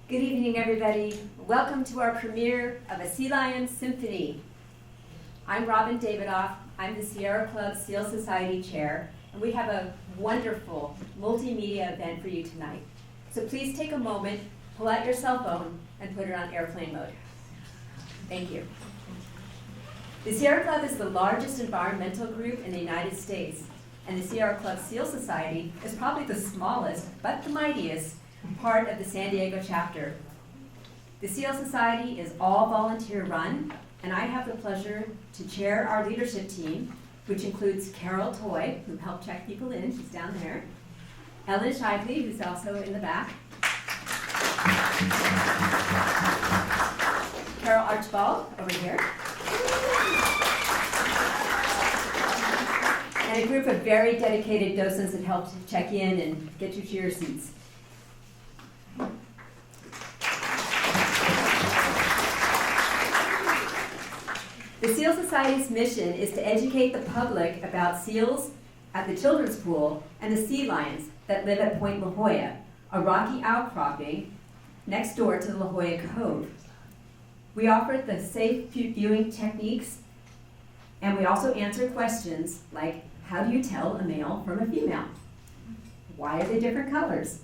Good evening, everybody. Welcome to our premiere of a Sea Lion Symphony. I'm Robin Davidoff. I'm the Sierra Club Seal Society Chair, and we have a wonderful multimedia event for you tonight. So please take a moment, pull out your cell phone, and put it on airplane mode. Thank you. The Sierra Club is the largest environmental group in the United States, and the Sierra Club Seal Society is probably the smallest, but the mightiest, part of the San Diego chapter. The Seal Society is all volunteer run, and I have the pleasure to chair our leadership team, which includes Carol Toy, who helped check people in, she's down there, Ellen Shively, who's also in the back, Carol Archibald, over here, and a group of very dedicated docents that helped check in and get you to your seats. The Seal Society's mission is to educate the public about seals at the children's pool and the sea lions that live at Point La Jolla, a rocky outcropping next door to the La Jolla Cove. We offer the safe viewing techniques, and we also answer questions like, how do you tell a male from a female? Why are they different colors?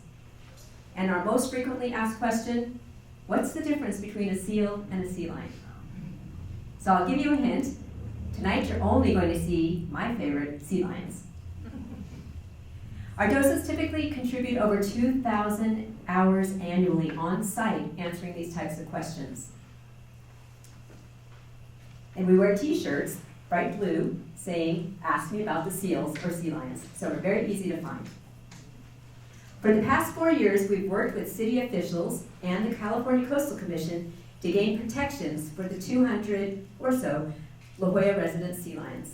And our most frequently asked question, what's the difference between a seal and a sea lion? So I'll give you a hint. Tonight you're only going to see my favorite, sea lions. Our docents typically contribute over 2,000 hours annually on site answering these types of questions. And we wear t-shirts, bright blue, saying, ask me about the seals or sea lions. So we're very easy to find. For the past 4 years, we've worked with city officials and the California Coastal Commission to gain protections for the 200 or so La Jolla resident sea lions.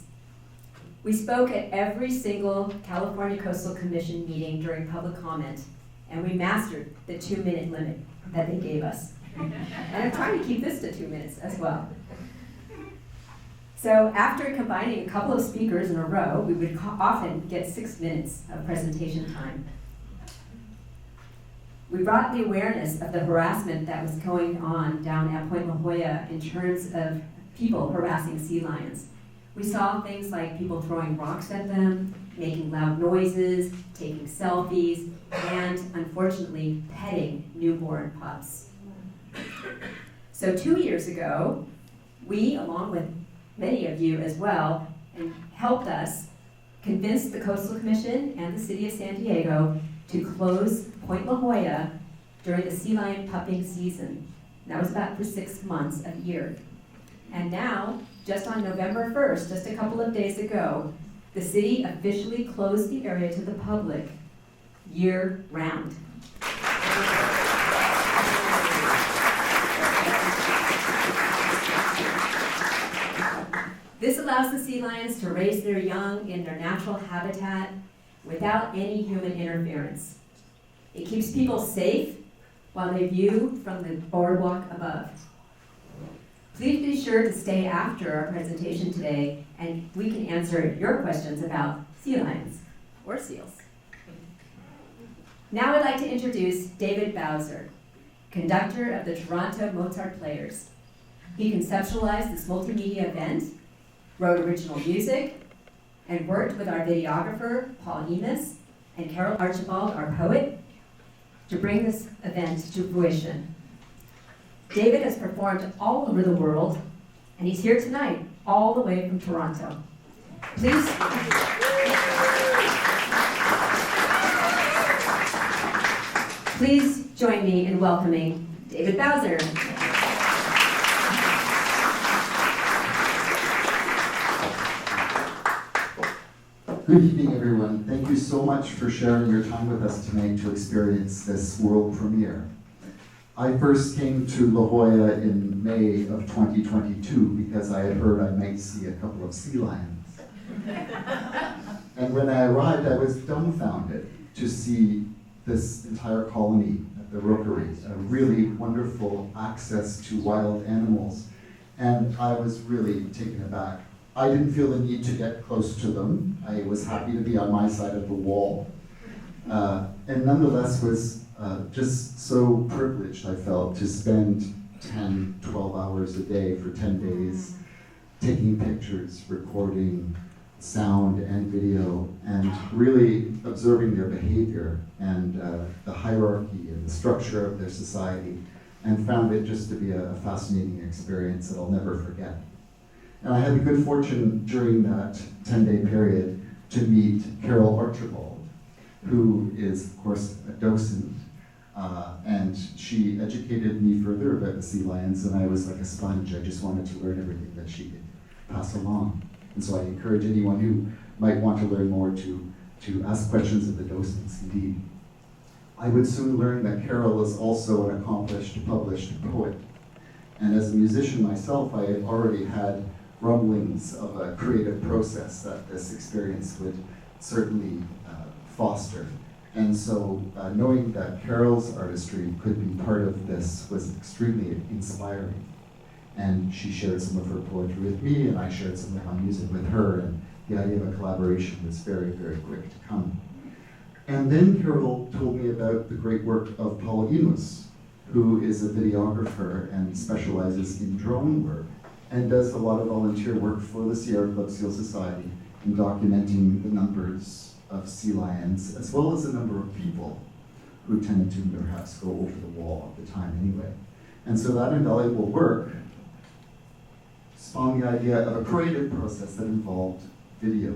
We spoke at every single California Coastal Commission meeting during public comment, and we mastered the 2-minute limit that they gave us. And I'm trying to keep this to 2 minutes as well. So after combining a couple of speakers in a row, we would often get 6 minutes of presentation time. We brought the awareness of the harassment that was going on down at Point La Jolla in terms of people harassing sea lions. We saw things like people throwing rocks at them, making loud noises, taking selfies, and unfortunately, petting newborn pups. So 2 years ago, we, along with many of you as well, and helped us convince the Coastal Commission and the City of San Diego to close Point La Jolla during the sea lion pupping season. That was about for 6 months a year. And now, just on November 1st, just a couple of days ago, the city officially closed the area to the public year-round. This allows the sea lions to raise their young in their natural habitat without any human interference. It keeps people safe while they view from the boardwalk above. Please be sure to stay after our presentation today, and we can answer your questions about sea lions or seals. Now I'd like to introduce David Bowser, conductor of the Toronto Mozart Players. He conceptualized this multimedia event, wrote original music, and worked with our videographer, Paul Emis, and Carol Archibald, our poet, to bring this event to fruition. David has performed all over the world, and he's here tonight, all the way from Toronto. Please join me in welcoming David Bowser. Good evening, everyone. Thank you so much for sharing your time with us tonight to experience this world premiere. I first came to La Jolla in May of 2022 because I had heard I might see a couple of sea lions. And when I arrived, I was dumbfounded to see this entire colony at the rookery, a really wonderful access to wild animals. And I was really taken aback. I didn't feel the need to get close to them. I was happy to be on my side of the wall. And nonetheless was just so privileged I felt to spend 10, 12 hours a day for 10 days taking pictures, recording sound and video, and really observing their behavior and the hierarchy and the structure of their society, and found it just to be a fascinating experience that I'll never forget. And I had the good fortune during that 10-day period to meet Carol Archibald, who is, of course, a docent, and she educated me further about the sea lions, and I was like a sponge. I just wanted to learn everything that she could pass along. And so I encourage anyone who might want to learn more to ask questions of the docents, indeed. I would soon learn that Carol is also an accomplished published poet. And as a musician myself, I had already had rumblings of a creative process that this experience would certainly foster. And so knowing that Carol's artistry could be part of this was extremely inspiring. And she shared some of her poetry with me, and I shared some of my music with her, and the idea of a collaboration was very, very quick to come. And then Carol told me about the great work of Paul Enos, who is a videographer and specializes in drone work, and does a lot of volunteer work for the Sierra Club Seal Society in documenting the numbers of sea lions, as well as the number of people who tended to perhaps go over the wall at the time anyway. And so that invaluable work spawned the idea of a creative process that involved video.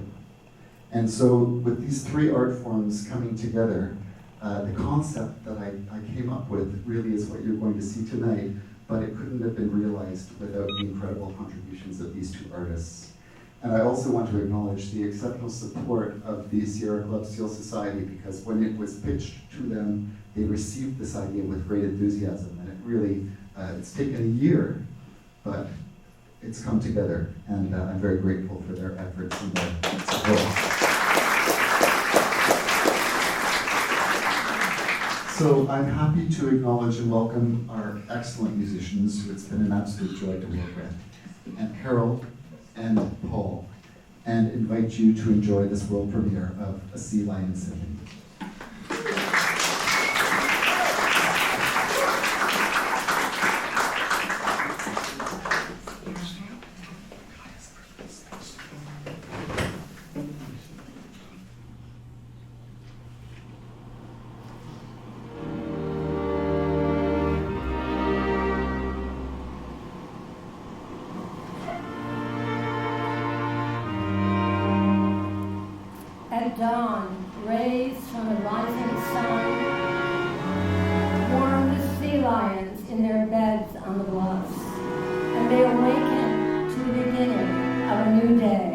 And so with these three art forms coming together, the concept that I came up with really is what you're going to see tonight, but it couldn't have been realized without the incredible contributions of these two artists. And I also want to acknowledge the exceptional support of the Sierra Club Seal Society, because when it was pitched to them, they received this idea with great enthusiasm, and it really, it's taken a year, but it's come together, and I'm very grateful for their efforts and their support. So I'm happy to acknowledge and welcome our excellent musicians, who it's been an absolute joy to work with, and Carol and Paul, and invite you to enjoy this world premiere of A Sea Lion Symphony. At dawn, rays from the rising sun warm the sea lions in their beds on the bluffs, and they awaken to the beginning of a new day.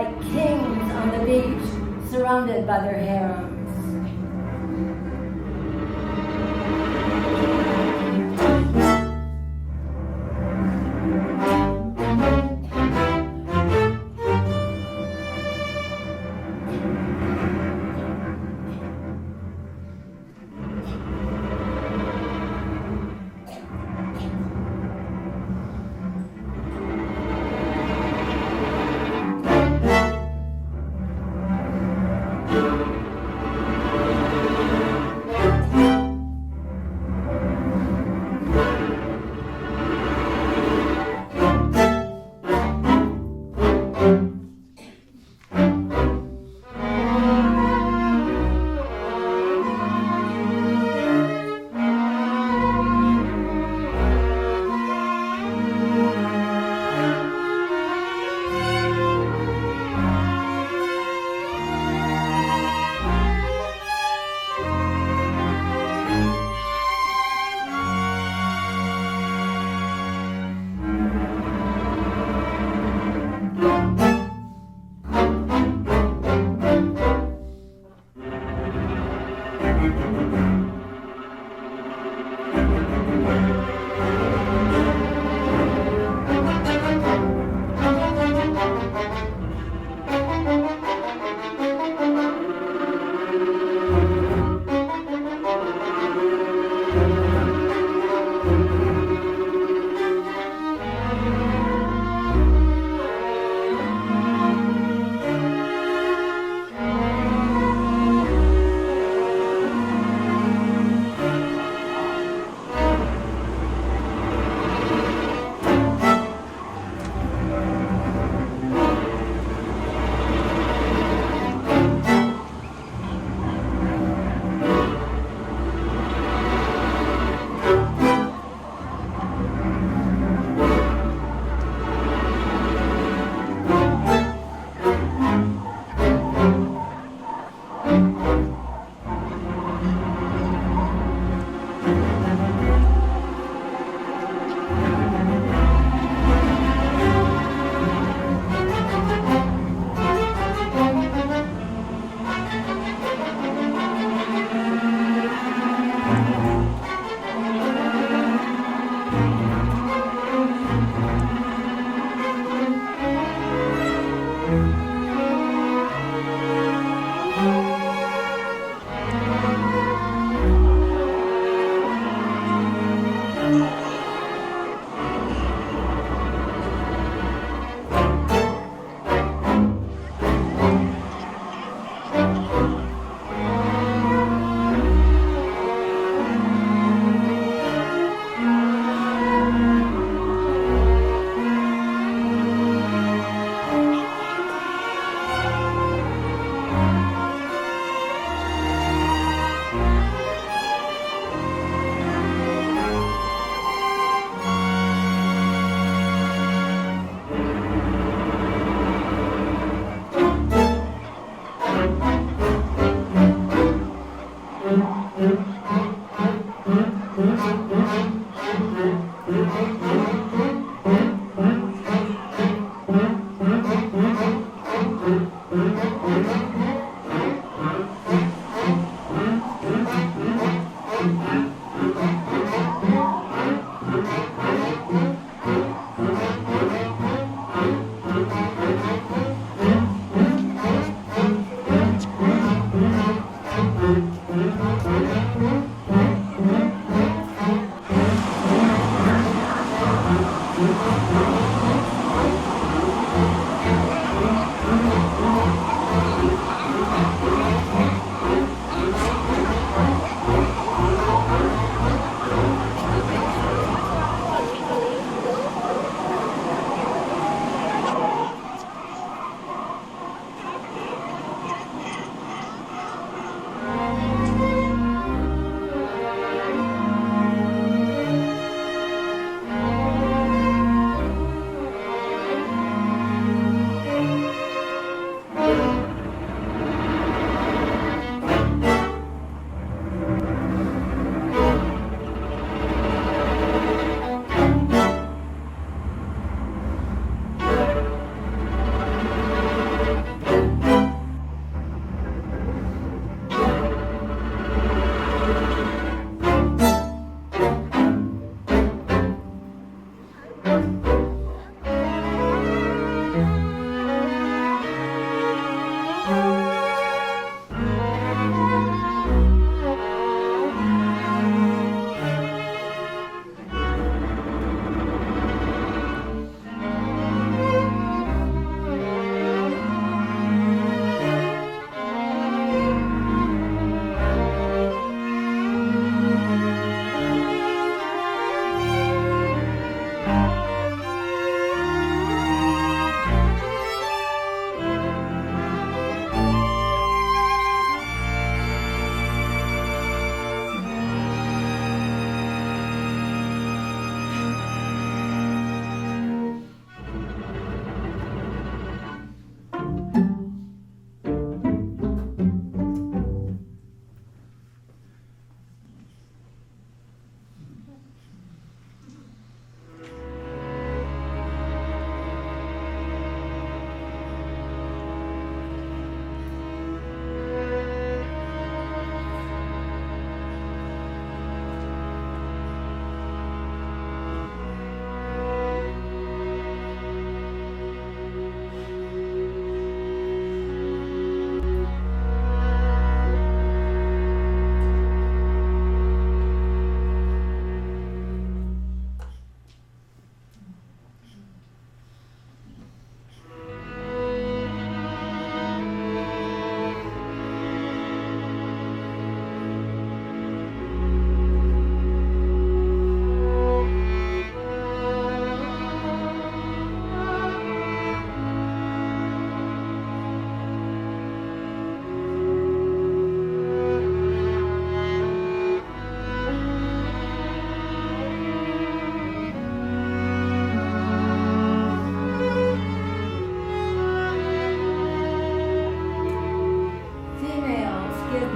like kings on the beach, surrounded by their harems.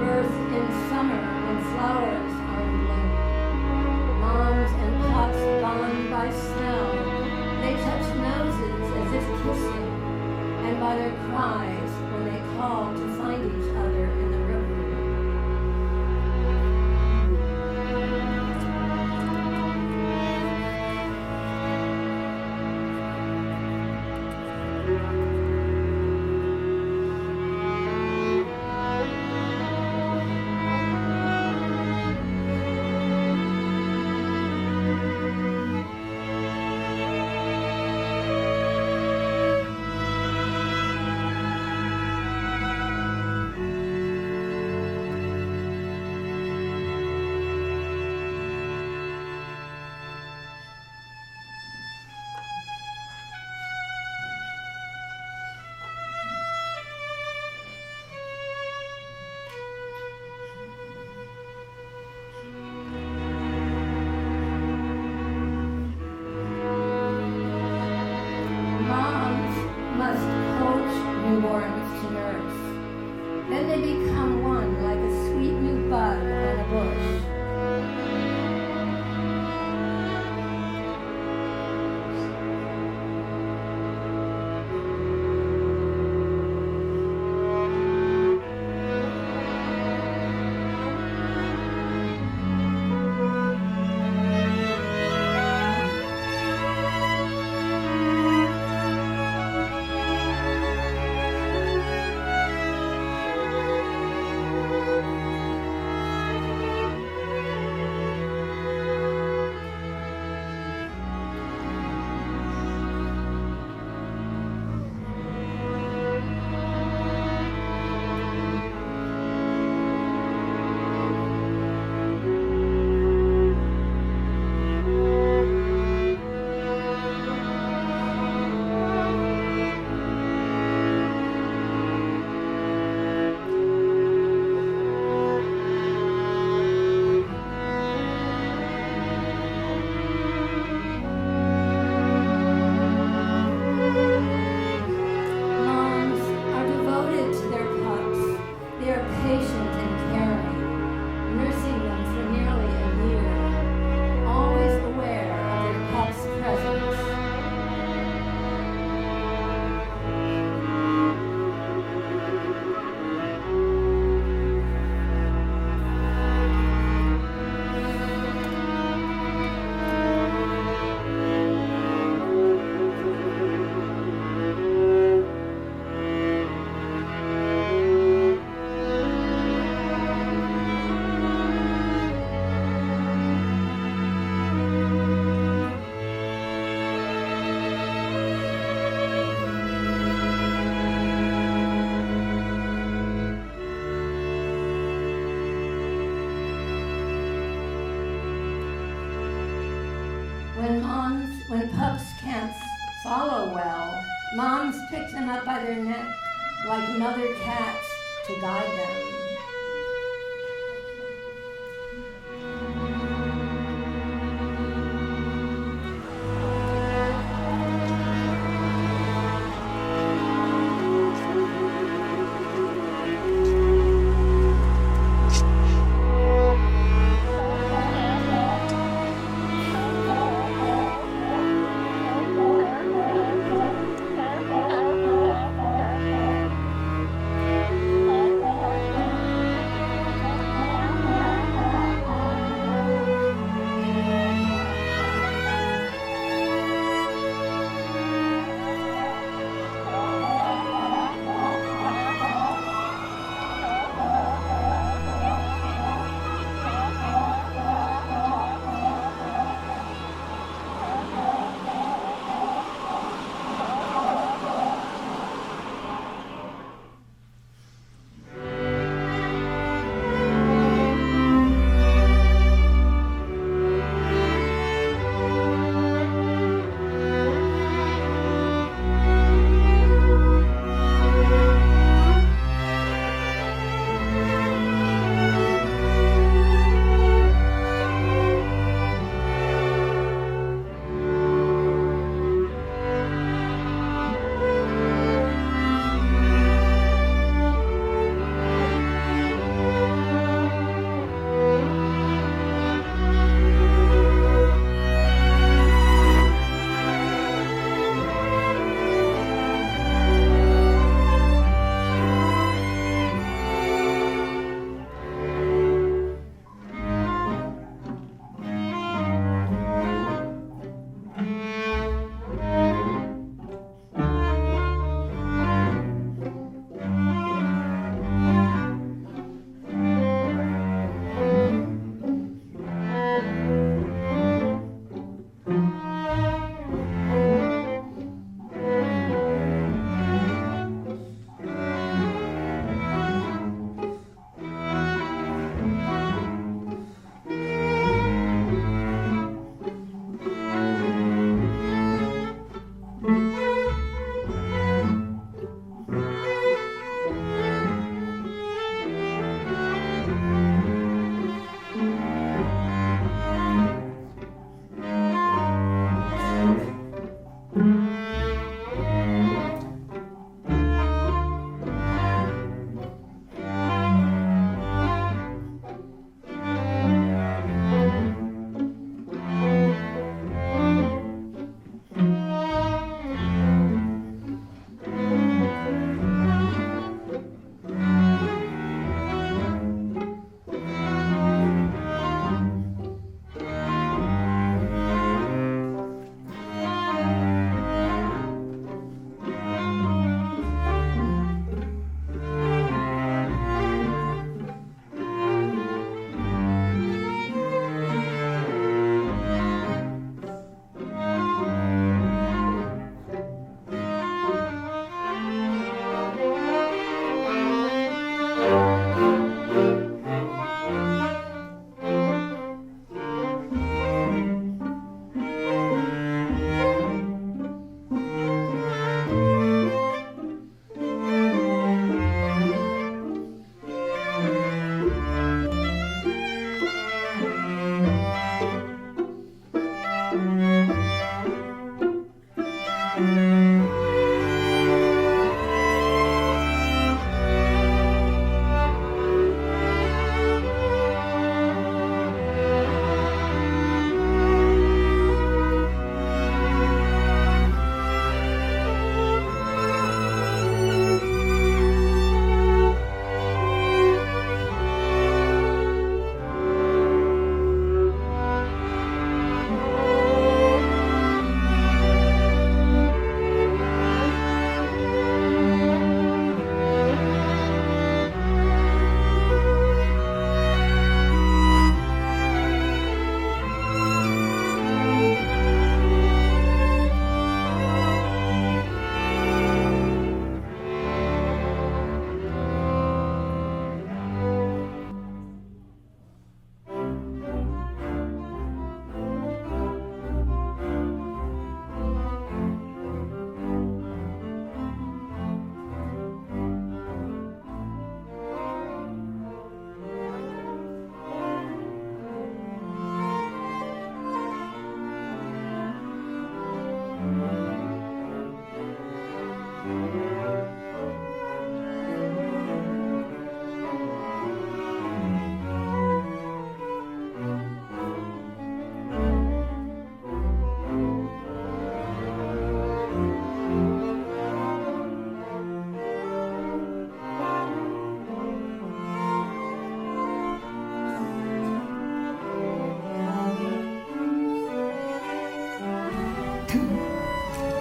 birth in summer when flowers are in bloom. Moms and pups bond by smell. They touch noses as if kissing, and by their cries when they call to find each other in the river. Moms must coach newborns to nurse. Then they become one like a sweet new bud on a bush. Moms are devoted to their pups. They are patient and caring, nursing them for nearly a year, always aware of their pup's presence. When pups can't follow well, moms pick them up by their neck like mother cats to guide them.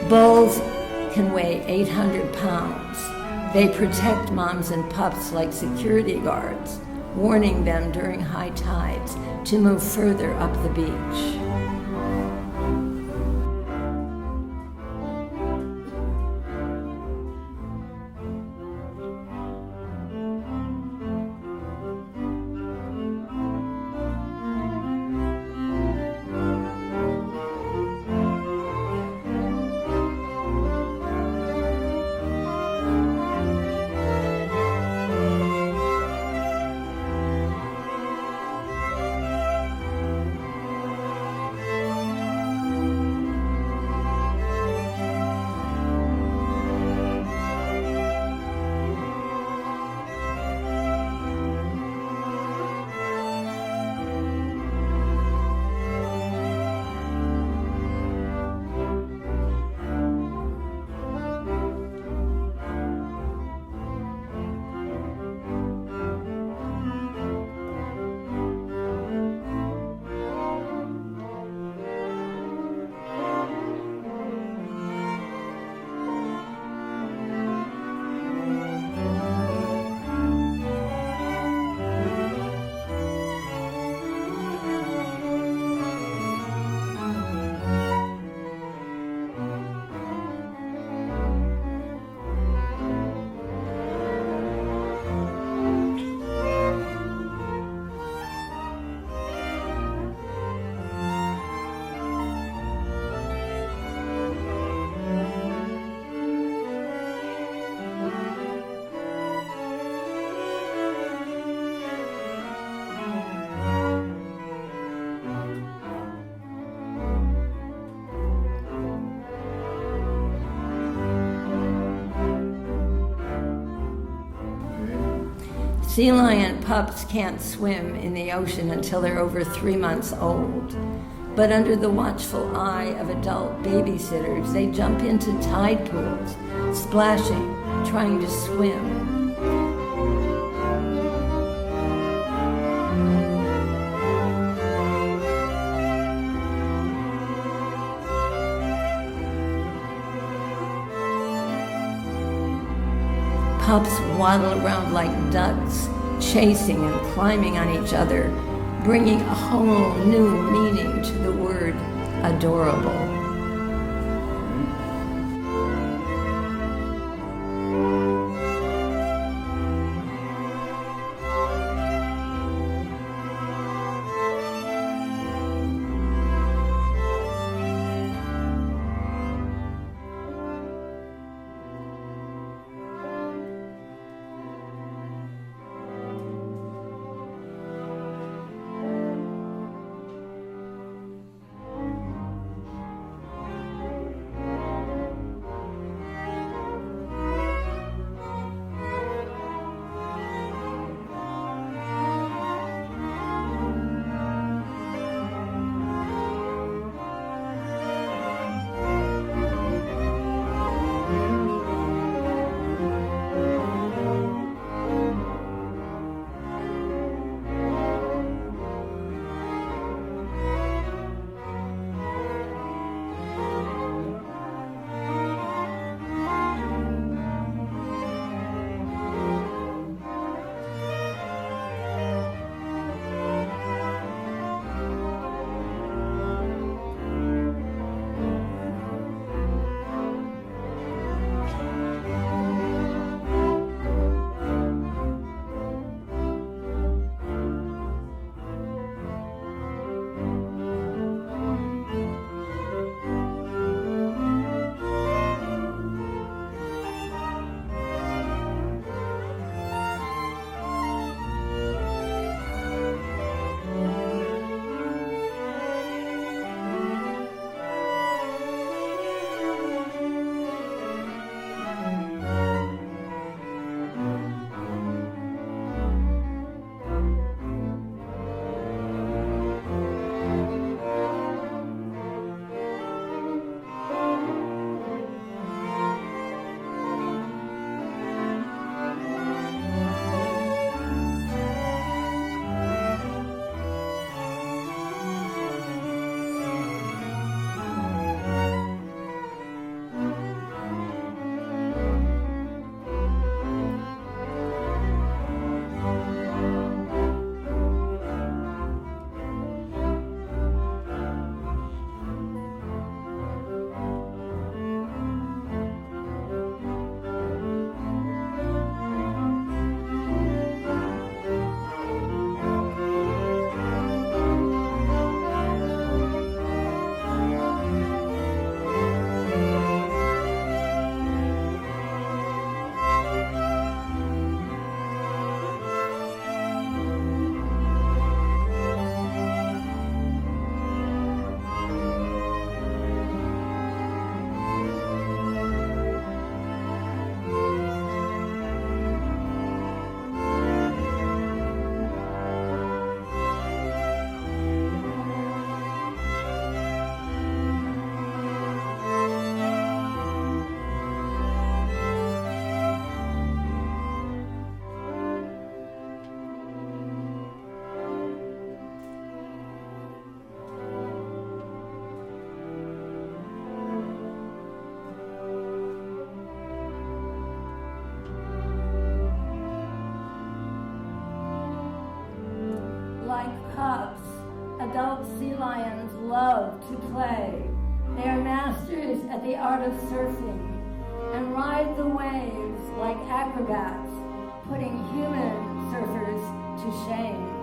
Bulls can weigh 800 pounds. They protect moms and pups like security guards, warning them during high tides to move further up the beach. Sea lion pups can't swim in the ocean until they're over 3 months old. But under the watchful eye of adult babysitters, they jump into tide pools, splashing, trying to swim. Pups waddle around like ducks, chasing and climbing on each other, bringing a whole new meaning to the word adorable. like pups, adult sea lions love to play. They are masters at the art of surfing and ride the waves like acrobats, putting human surfers to shame.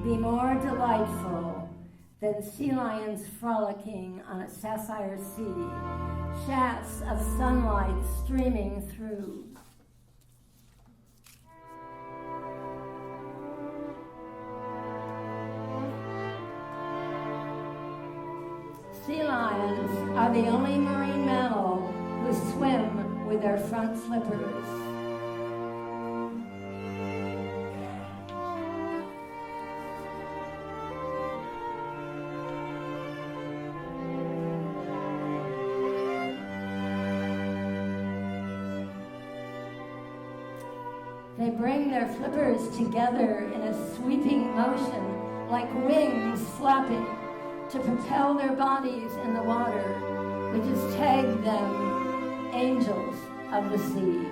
Be more delightful than sea lions frolicking on a sapphire sea, shafts of sunlight streaming through. Sea lions are the only marine mammal who swim with their front flippers. They bring their flippers together in a sweeping motion, like wings flapping, to propel their bodies in the water, which has tagged them angels of the sea.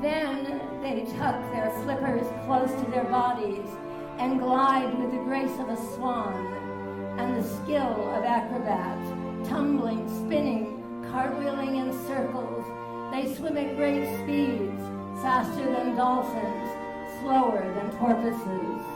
Then they tuck their flippers close to their bodies and glide with the grace of a swan and the skill of acrobats, tumbling, spinning, cartwheeling in circles. They swim at great speeds, faster than dolphins, slower than porpoises.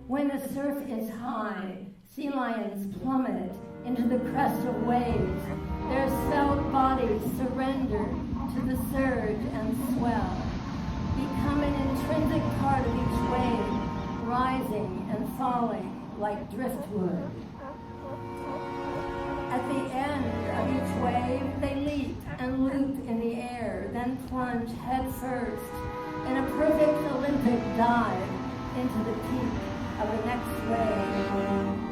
When the surf is high, sea lions plummet into the crest of waves. Their svelte bodies surrender to the surge and swell, become an intrinsic part of each wave, rising and falling like driftwood. At the end of each wave, they leap and loop in the air, then plunge head first in a perfect Olympic dive into the peak of the next wave.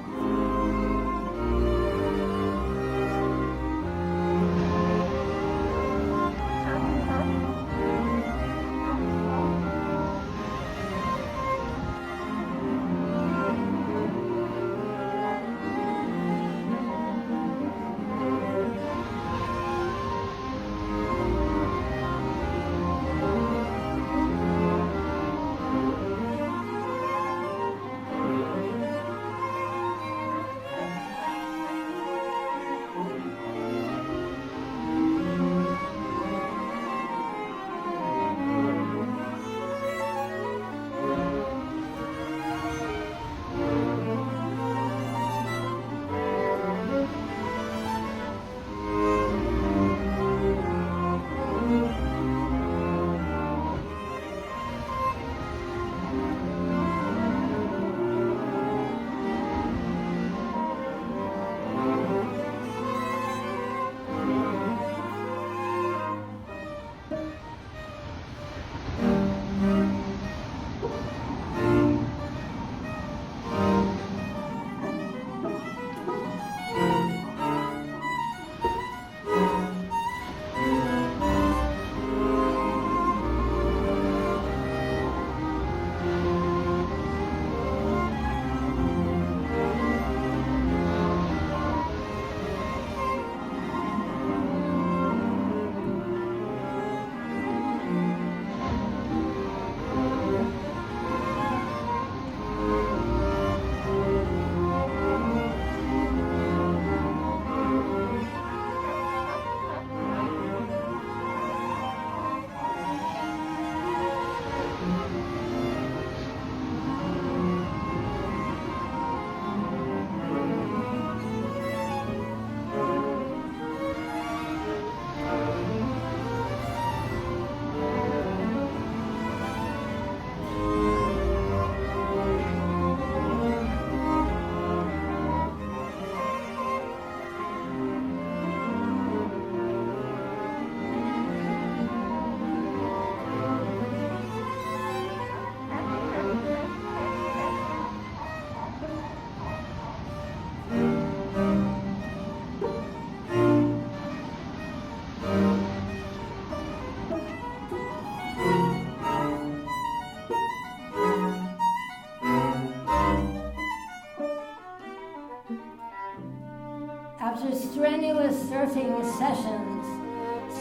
strenuous surfing sessions,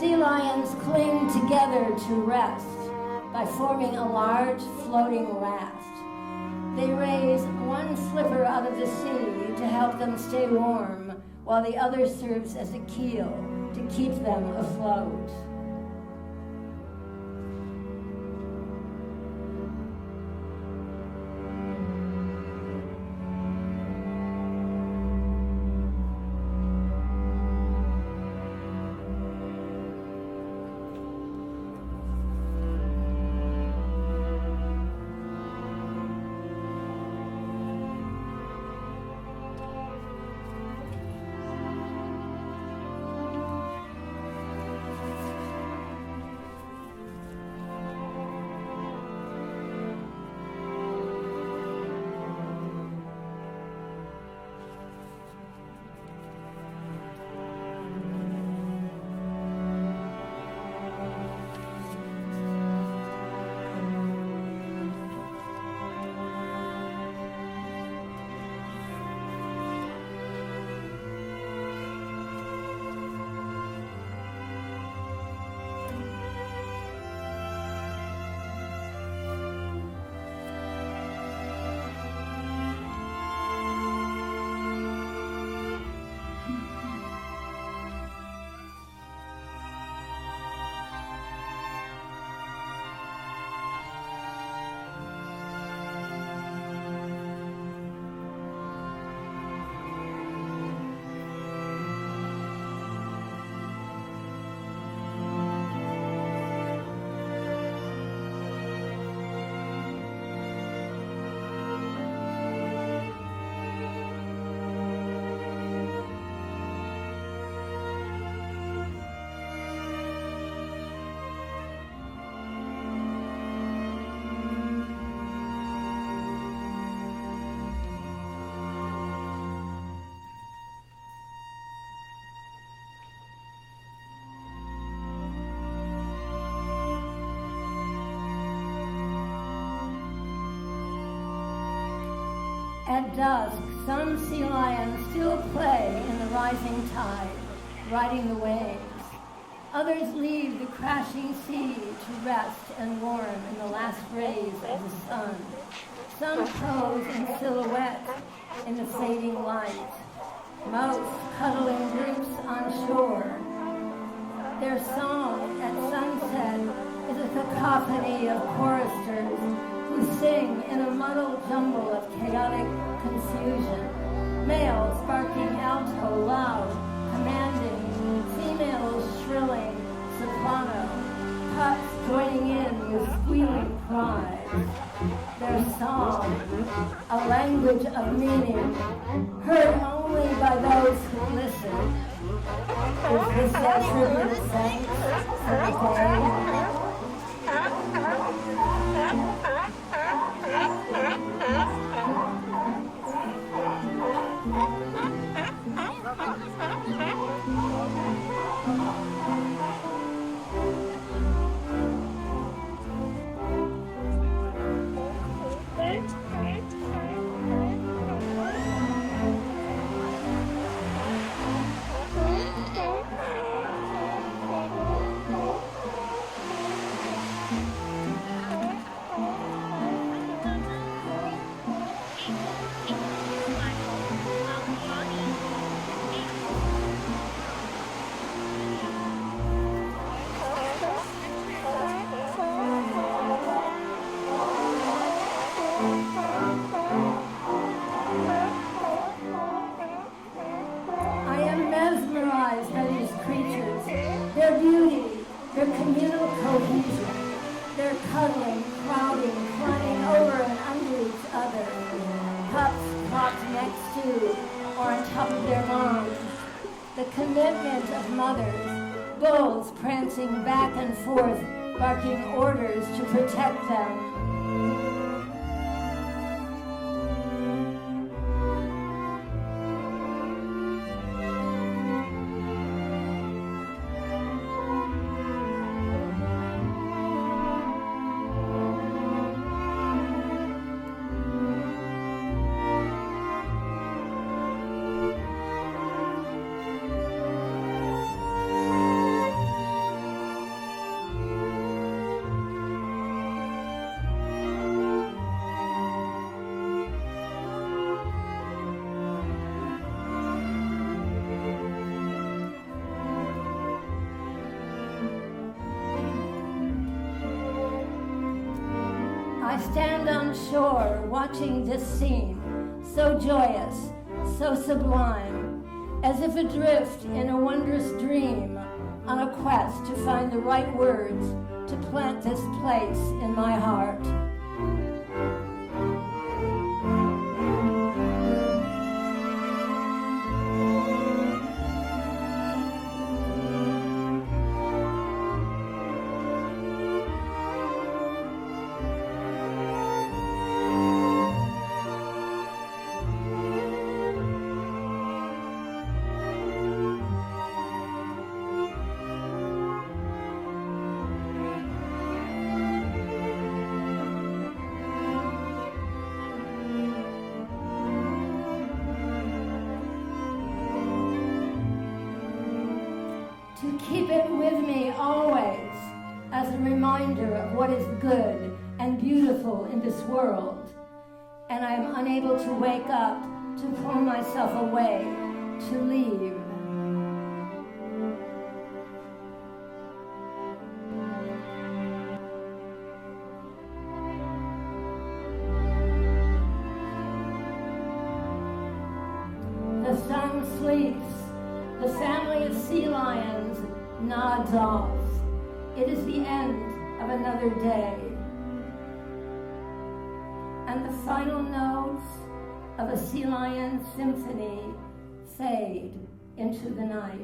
sea lions cling together to rest by forming a large floating raft. They raise one flipper out of the sea to help them stay warm, while the other serves as a keel to keep them afloat. At dusk, some sea lions still play in the rising tide, riding the waves. Others leave the crashing sea to rest and warm in the last rays of the sun. Some pose in silhouette in the fading light, most cuddling groups on shore. Their song at sunset is a cacophony of choristers who sing in a muddled jumble of chaotic confusion. Males barking alto loud, commanding, females shrilling soprano, pups joining in with squealing cries. Their song, a language of meaning, heard only by those who listen. Is this their tribute thanks for the day? Their beauty, their communal cohesion, their cuddling, crowding, climbing over and under each other, pups propped next to or on top of their moms, the commitment of mothers, bulls prancing back and forth, barking orders to protect them. I stand on shore watching this scene, so joyous, so sublime, as if adrift in a wondrous dream, on a quest to find the right words to plant this place in my heart. To keep it with me always as a reminder of what is good and beautiful in this world, and I am unable to wake up, to pull myself away, to leave. The sun sleeps. The family of sea lions nods off. It is the end of another day. And the final notes of a Sea Lion Symphony fade into the night.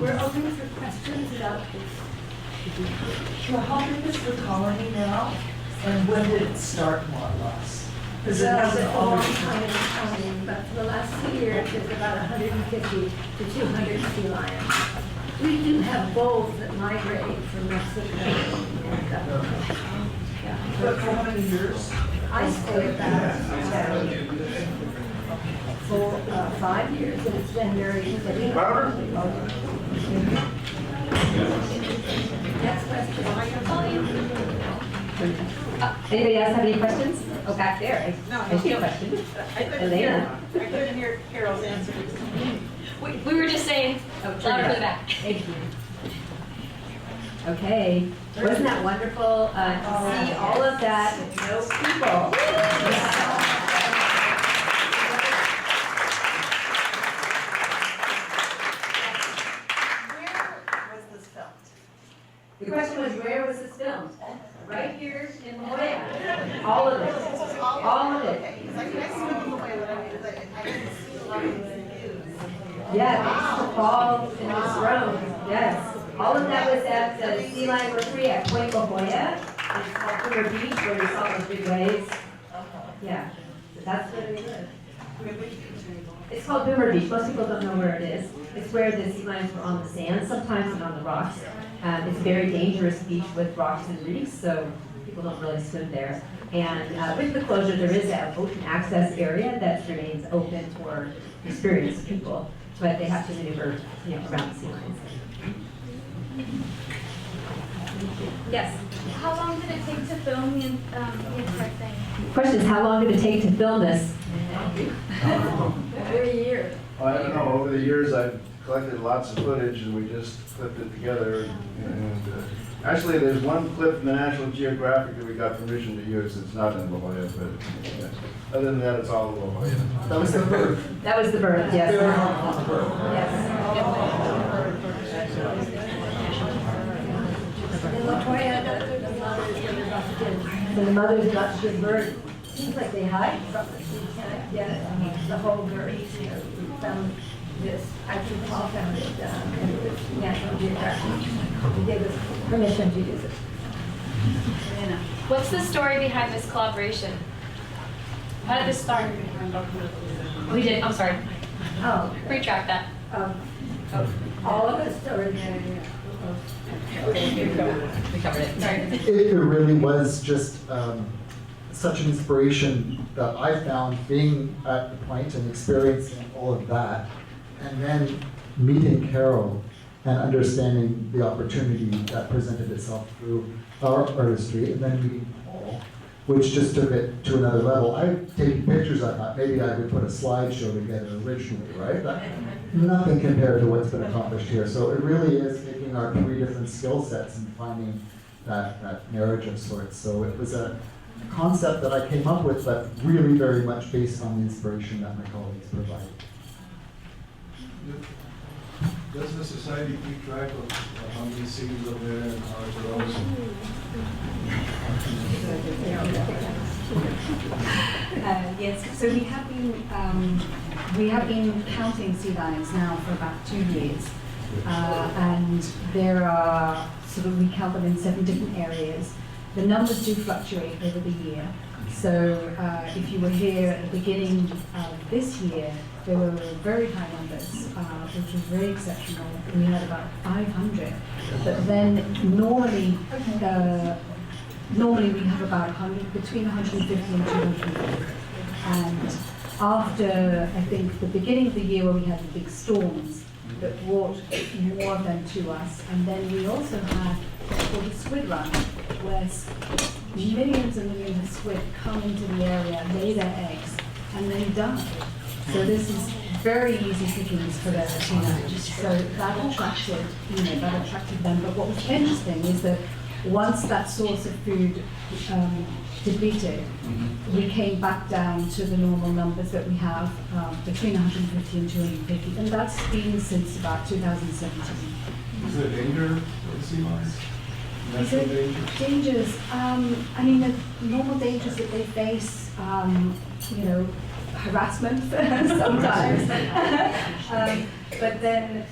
We're open for questions about this. Well, how big is the colony now, and when did it start, more or less? Because it Well, hasn't it's a long always. time in coming, but for the last 2 years, there's about 150 to 200 sea lions. We do have bulls that migrate from Mexico and But for how many years? I stayed back for 5 years, and it's been very steady. Next question. Anybody else have any questions? Oh, back there. No, I see a question. I Elena. couldn't hear Carol's answer. We were just saying, louder for the back. Thank you. Okay, wasn't that wonderful to see all of that with no people? Where was this filmed? The question was, where was this filmed? All of it. All of it. Okay, because I can swim away when I mean, but I didn't see a lot of views. Yeah, the fall in this room, yes. All of that was at the Sea Lion Symphony at Point La Jolla. It's called Boomer Beach, where we saw those big waves. Yeah, so that's where we live. It's called Boomer Beach. Most people don't know where it is. It's where the sea lions were on the sand sometimes and on the rocks. It's a very dangerous beach with rocks and reefs, so people don't really swim there. And with the closure, there is an open access area that remains open for experienced people, but they have to maneuver, around the sea lions. Yes. How long did it take to film the entire thing? Question is, how long did it take to film this? Every year. I don't know, over the years I've collected lots of footage and we just clipped it together. And actually there's one clip from the National Geographic that we got permission to use. It's not in La Jolla, but other than that, it's all in La Jolla. That was the bird. That was the bird, yes. Yes. In La Jolla, the mothers got to give birth. Seems like they hide from it. You can't get the whole bird. We found this, actually Paul found it, and it was National Geographic. He gave us permission to use it. What's the story behind this collaboration? How did this start? We did, I'm sorry. Oh, Retract that. all of us, or, We covered it, sorry. It really was just such an inspiration that I found being at the point and experiencing all of that, and then meeting Carol and understanding the opportunity that presented itself through our artistry, and then meeting Paul, which just took it to another level. I've taken pictures. I thought maybe I would put a slideshow together originally, right? But nothing compared to what's been accomplished here. So it really is taking our three different skill sets and finding that marriage of sorts. So it was a concept that I came up with, but really very much based on the inspiration that my colleagues provided. Does the society keep track of how many scenes are there and how it grows? Yes, so we have been counting sea lions now for about 2 years, and there are we count them in 7 different areas. The numbers do fluctuate over the year. So if you were here at the beginning of this year, there were very high numbers, which was very exceptional. We had about 500, but then normally we have about 100, between 150 and 250. And after, I think, the beginning of the year where we had the big storms that brought more of them to us, and then we also had what's called a squid run, where millions and millions of squid come into the area, lay their eggs, and then die. So this is very easy pickings for the teenagers. So that attracted them. But what was interesting is that once that source of food depleted, we came back down to the normal numbers that we have between 150 and 250, and that's been since about 2017. Is there danger for the sea lions? Is it dangers? I mean, the normal dangers that they face, harassment sometimes. But then,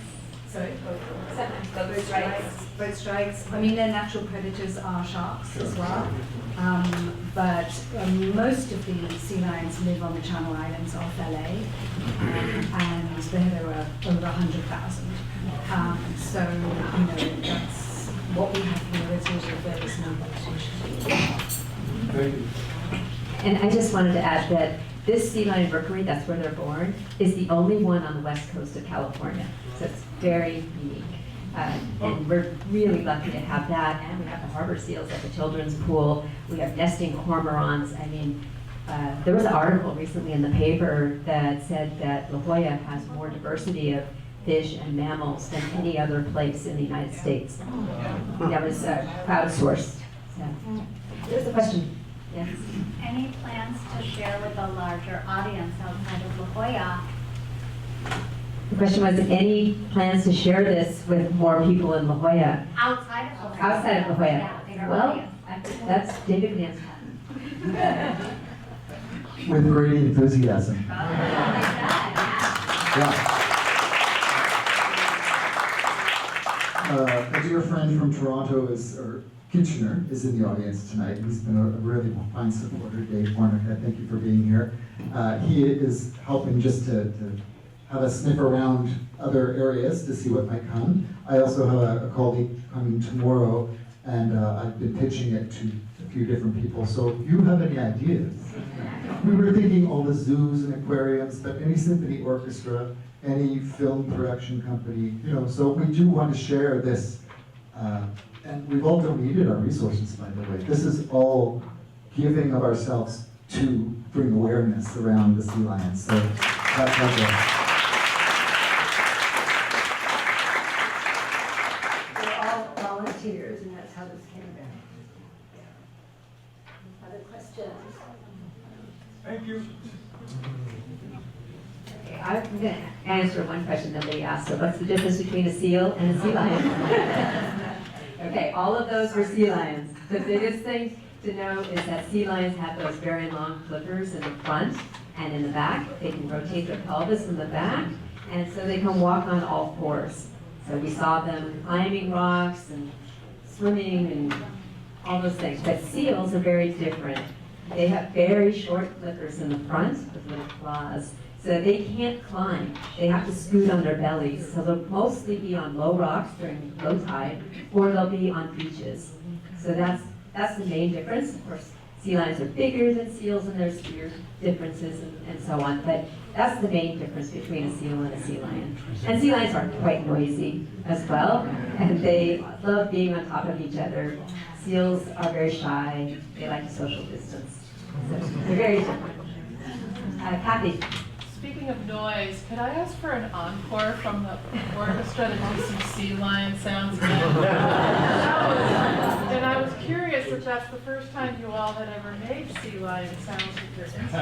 boat strikes. I mean, their natural predators are sharks as well. But most of the sea lions live on the Channel Islands off LA, and there are over 100,000. So, that's what we have here. It's usually very small. Thank you. And I just wanted to add that this Sea Lion rookery, that's where they're born, is the only one on the west coast of California. So it's very unique. And we're really lucky to have that. And we have the harbor seals at the children's pool. We have nesting cormorants. I mean, there was an article recently in the paper that said that La Jolla has more diversity of fish and mammals than any other place in the United States. That was crowdsourced. So, there's a question. Yes. Any plans to share with a larger audience outside of La Jolla? The question was, any plans to share this with more people in La Jolla? Outside of La Jolla? Outside of La Jolla. Yeah, bigger Well, audience. that's David can answer. With great enthusiasm. Yeah. A dear friend from Toronto or Kitchener is in the audience tonight. He's been a really fine supporter, Dave Warnerhead. Thank you for being here. He is helping just to have us sniff around other areas to see what might come. I also have a colleague coming tomorrow, and I've been pitching it to a few different people. So if you have any ideas, we were thinking all the zoos and aquariums, but any symphony orchestra, any film production company, so we do want to share this. And we've all donated our resources, by the way. This is all giving of ourselves to bring awareness around the sea lions. So that's our goal. We're all volunteers, and that's how this came about. Other questions? Thank you. Okay, I'm going to answer one question that they asked. So what's the difference between a seal and a sea lion? Okay, all of those were sea lions. The biggest thing to know is that sea lions have those very long flippers in the front and in the back. They can rotate their pelvis in the back, and so they can walk on all fours. So we saw them climbing rocks and swimming and all those things. But seals are very different. They have very short flippers in the front with little claws. So they can't climb. They have to scoot on their bellies. So they'll mostly be on low rocks during low tide, or they'll be on beaches. So that's the main difference. Of course, sea lions are bigger than seals, and there's weird differences and so on. But that's the main difference between a seal and a sea lion. And sea lions are quite noisy as well, and they love being on top of each other. Seals are very shy. They like social distance. So they're very different. Kathy. Speaking of noise, could I ask for an encore from the orchestra to do some sea lion sounds? And I was curious if that's the first time you all had ever made sea lion sounds with your instruments.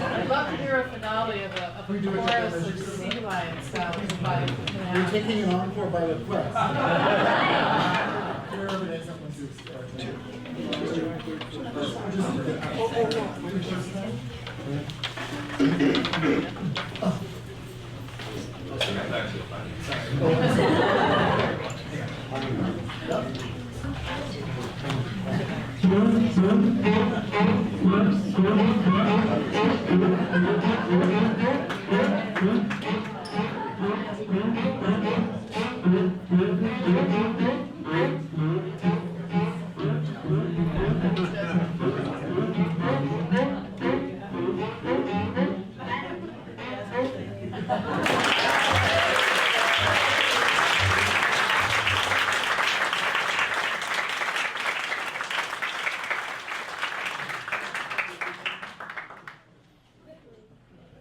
I'd love to hear a finale of a chorus of sea lion sounds by You're taking an encore by request. Wherever it is, someone to start.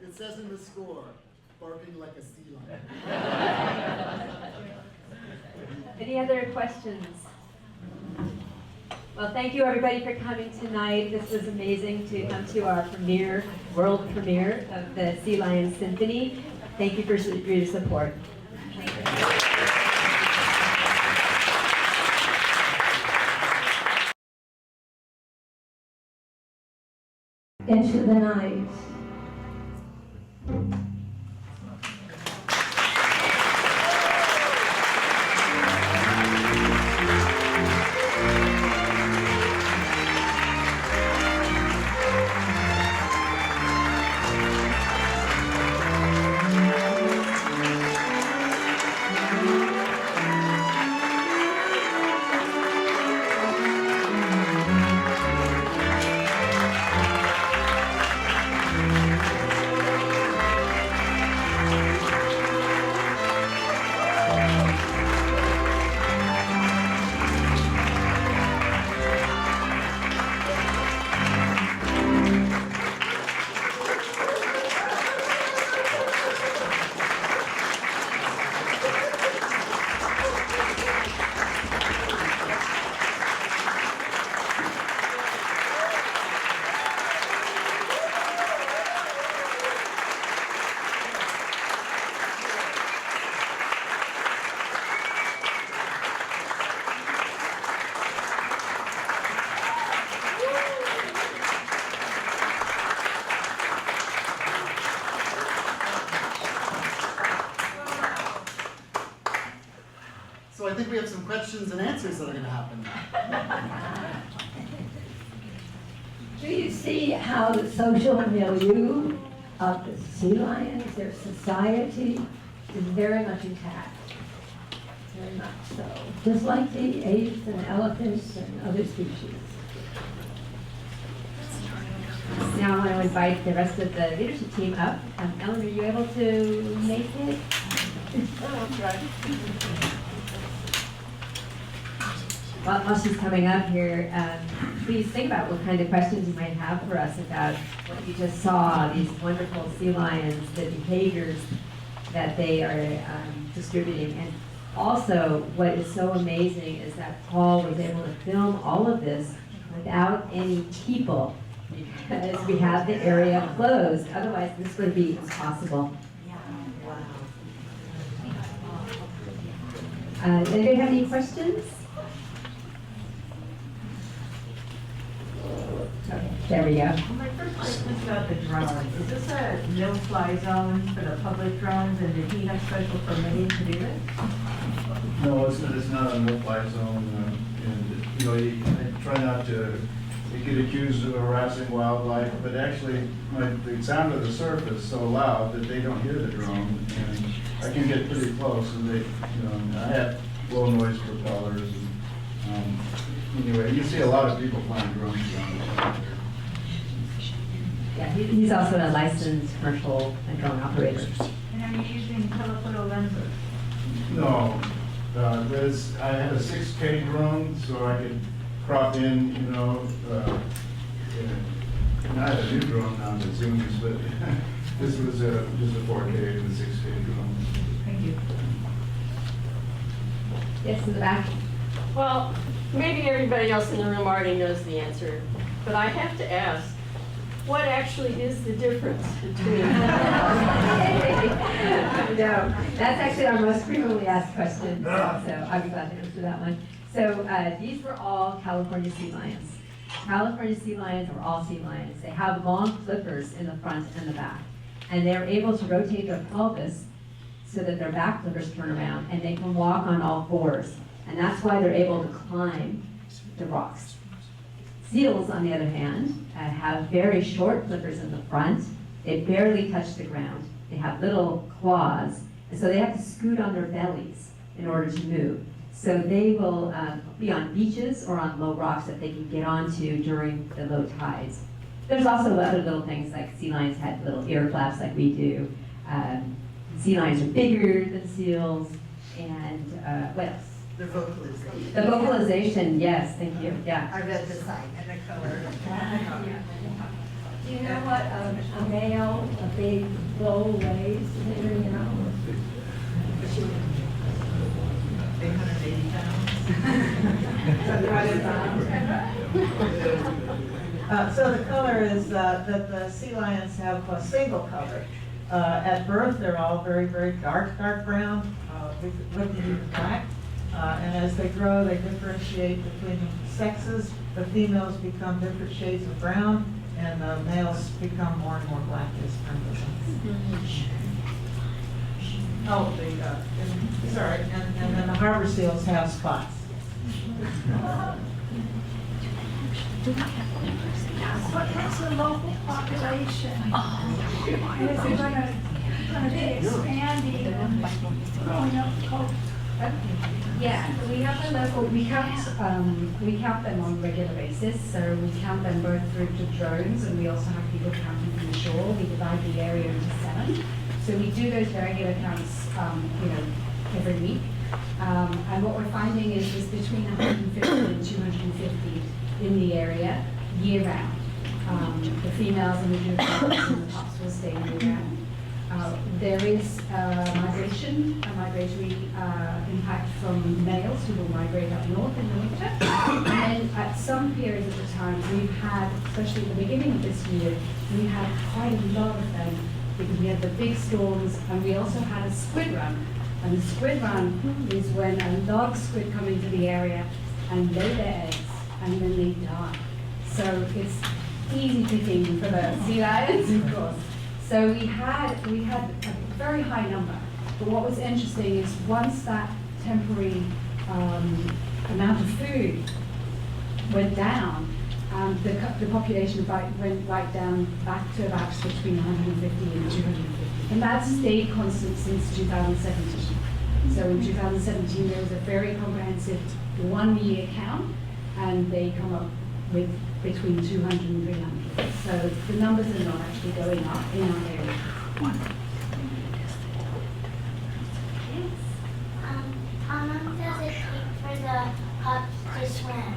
It says in the score, barking like a sea lion. Any other questions? Well, thank you everybody for coming tonight. This was amazing to come to our world premiere of the Sea Lion Symphony. Thank you for your support. Into the night. questions and answers that are going to happen now. Do you see how the social milieu of the sea lions, their society, is very much intact? Very much so. Just like the apes and elephants and other species. Now I want to invite the rest of the leadership team up. Ellen, are you able to make it? While she's coming up here, please think about what kind of questions you might have for us about what you just saw, these wonderful sea lions, the behaviors that they are distributing. And also, what is so amazing is that Paul was able to film all of this without any people, because we have the area closed. Otherwise, this would be impossible. Anybody have any questions? Okay, there we go. My first question is about the drones. Is this a no-fly zone for the public drones, and did he have special permitting to do this? No, it's not a no-fly zone, and, you know, I try not to get accused of harassing wildlife, but actually, the sound of the surf is so loud that they don't hear the drone, and I can get pretty close, and they, you know, I have low noise propellers, and, anyway, you see a lot of people flying drones around the country. Yeah, he's also a licensed commercial drone operator. And are you using telephoto lenses? No, I had a 6K drone, so I could crop in, you know, and I have a new drone now that zooms, but this was just a 4K and a 6K drone. Thank you. Yes, in the back. Well, maybe everybody else in the room already knows the answer, but I have to ask, what actually is the difference between? No, that's actually our most frequently asked question, so I'll be glad to answer that one. So these were all California sea lions. California sea lions are all sea lions. They have long flippers in the front and the back, and they're able to rotate their pelvis so that their back flippers turn around, and they can walk on all fours, and that's why they're able to climb the rocks. Seals, on the other hand, have very short flippers in the front. They barely touch the ground. They have little claws, and so they have to scoot on their bellies in order to move. So they will be on beaches or on low rocks that they can get onto during the low tides. There's also other little things like sea lions had little ear flaps like we do. Sea lions are bigger than seals, and what else? The vocalization. The vocalization, yes, thank you, yeah. I read the sign and the color. Do you know what a male, a big bull weighs? Do you know? 880 pounds. So the color is that the sea lions have a single color. At birth, they're all very, very dark brown, with even black. And as they grow, they differentiate between the sexes. The females become different shades of brown, and the males become more and more black as time goes on. Oh, sorry, and then the harbor seals have spots. What's the local population? Is it going to be expanding and growing up the coast? Yeah, we have a local, we count them on a regular basis, so we count them both through the drones, and we also have people counting from the shore. We divide the area into 7. So we do those regular counts, every week. And what we're finding is there's between 150 and 250 in the area year round. The females and the juveniles and the pups will stay year round. There is a migratory impact from males who will migrate up north in the winter. And then at some periods of the time, we've had, especially at the beginning of this year, we had quite a lot of them because we had the big storms, and we also had a squid run. And the squid run is when a lot of squid come into the area and lay their eggs, and then they die. So it's easy picking for the sea lions, of course. So we had a very high number. But what was interesting is once that temporary amount of food went down, the population went right down back to about between 150 and 250. And that's stayed constant since 2017. So in 2017, there was a very comprehensive 1-year count, and they come up with between 200 and 300. So the numbers are not actually going up in our area. How long does it take for the pups to swim?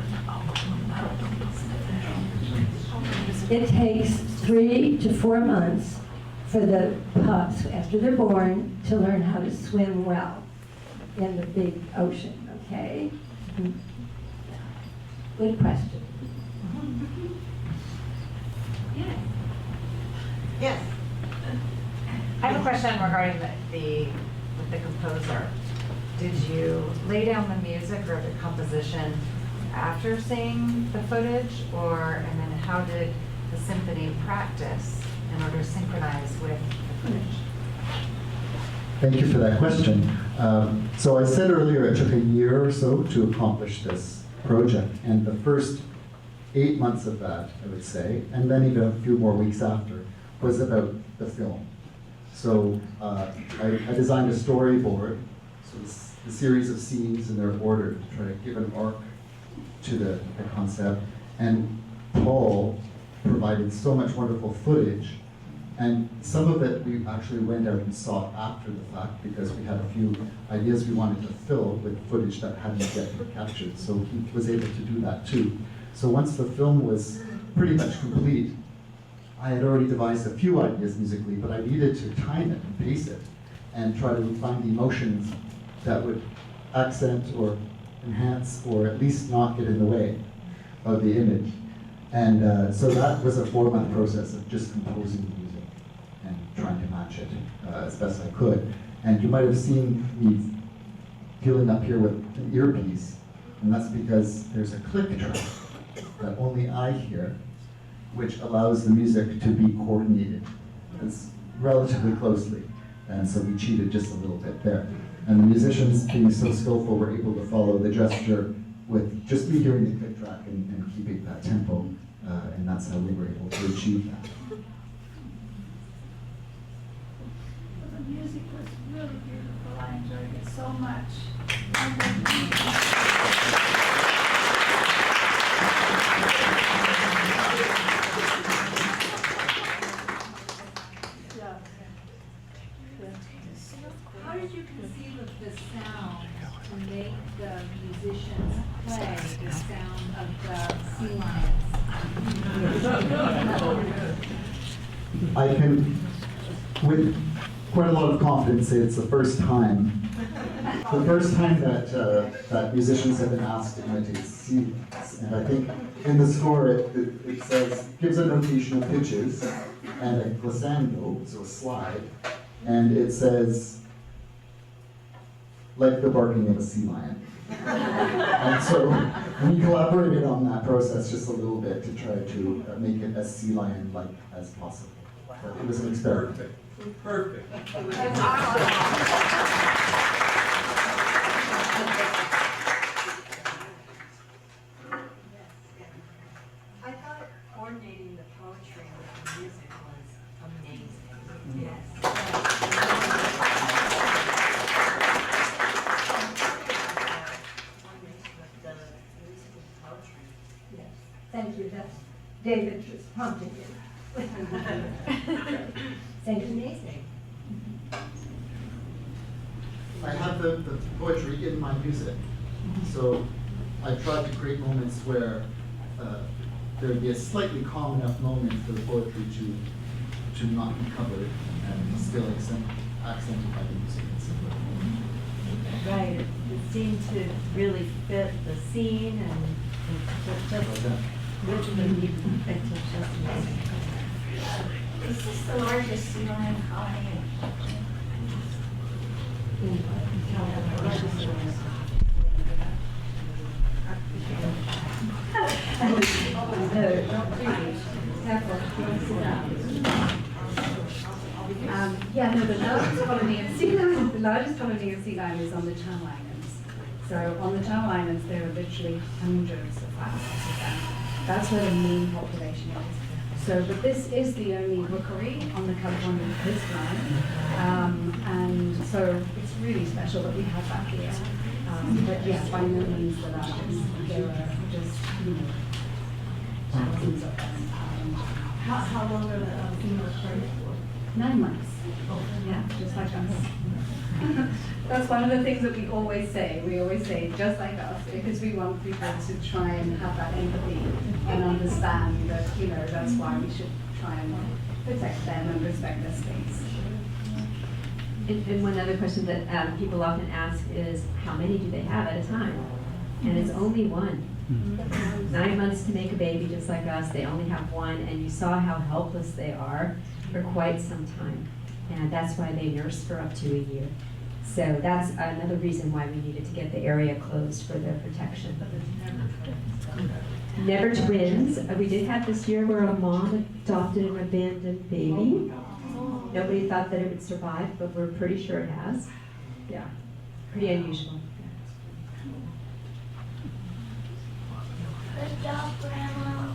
It takes 3 to 4 months for the pups, after they're born, to learn how to swim well in the big ocean, okay? Good question. Yes. I have a question regarding the composer. Did you lay down the music or the composition after seeing the footage, and then how did the symphony practice in order to synchronize with the footage? Thank you for that question. So I said earlier it took a year or so to accomplish this project, and the first 8 months of that, I would say, and then even a few more weeks after, was about the film. So I designed a storyboard, so the series of scenes in their order to try to give an arc to the concept, and Paul provided so much wonderful footage, and some of it we actually went out and saw after the fact because we had a few ideas we wanted to fill with footage that hadn't yet been captured, so he was able to do that too. So once the film was pretty much complete, I had already devised a few ideas musically, but I needed to time it and pace it and try to find the emotions that would accent or enhance or at least not get in the way of the image. And so that was a 4-month process of just composing the music and trying to match it as best I could. And you might have seen me dealing up here with an earpiece, and that's because there's a click track that only I hear, which allows the music to be coordinated. It's relatively closely, and so we cheated just a little bit there. And the musicians, being so skillful, were able to follow the gesture with just me hearing the click track and keeping that tempo, and that's how we were able to achieve that. The music was really beautiful. I enjoyed it so much. How did you conceive of the sound to make the musicians play the sound of the sea lions? I can, with quite a lot of confidence, say it's the first time that musicians have been asked to imitate sea lions. And I think in the score it says, gives a notation of pitches and a glissando, so a slide, and it says, like the barking of a sea lion. And so we collaborated on that process just a little bit to try to make it as sea lion-like as possible. But it was an experiment. Perfect. I thought coordinating the poetry with the music was amazing. Yes. Yes, thank you. That's David just prompting you. Thank you. Amazing. I have the poetry in my music, so I tried to create moments where there would be a slightly calm enough moment for the poetry to not be covered and still accented by the music and similar. Right, it seemed to really fit the scene and just really fit to just amazing. Is this the largest sea lion colony in Yeah, no, the largest colony of sea lion is on the Channel Islands. So on the Channel Islands, there are literally hundreds of thousands of them. That's where the main population is. So, but this is the only rookery on the California coastline, and so it's really special that we have that here. But yeah, by no means the largest. There are just, thousands of them. How long are the females pregnant for? 9 months. Yeah, just like us. That's one of the things that we always say. We always say, just like us, because we want people to try and have that empathy and understand that, that's why we should try and protect them and respect their space. And one other question that people often ask is, how many do they have at a time? And it's only one. 9 months to make a baby, just like us. They only have one, and you saw how helpless they are for quite some time. And that's why they nurse for up to a year. So that's another reason why we needed to get the area closed for their protection. Never twins. We did have this year where a mom adopted an abandoned baby. Nobody thought that it would survive, but we're pretty sure it has. Yeah, pretty unusual. Good job, Grandma.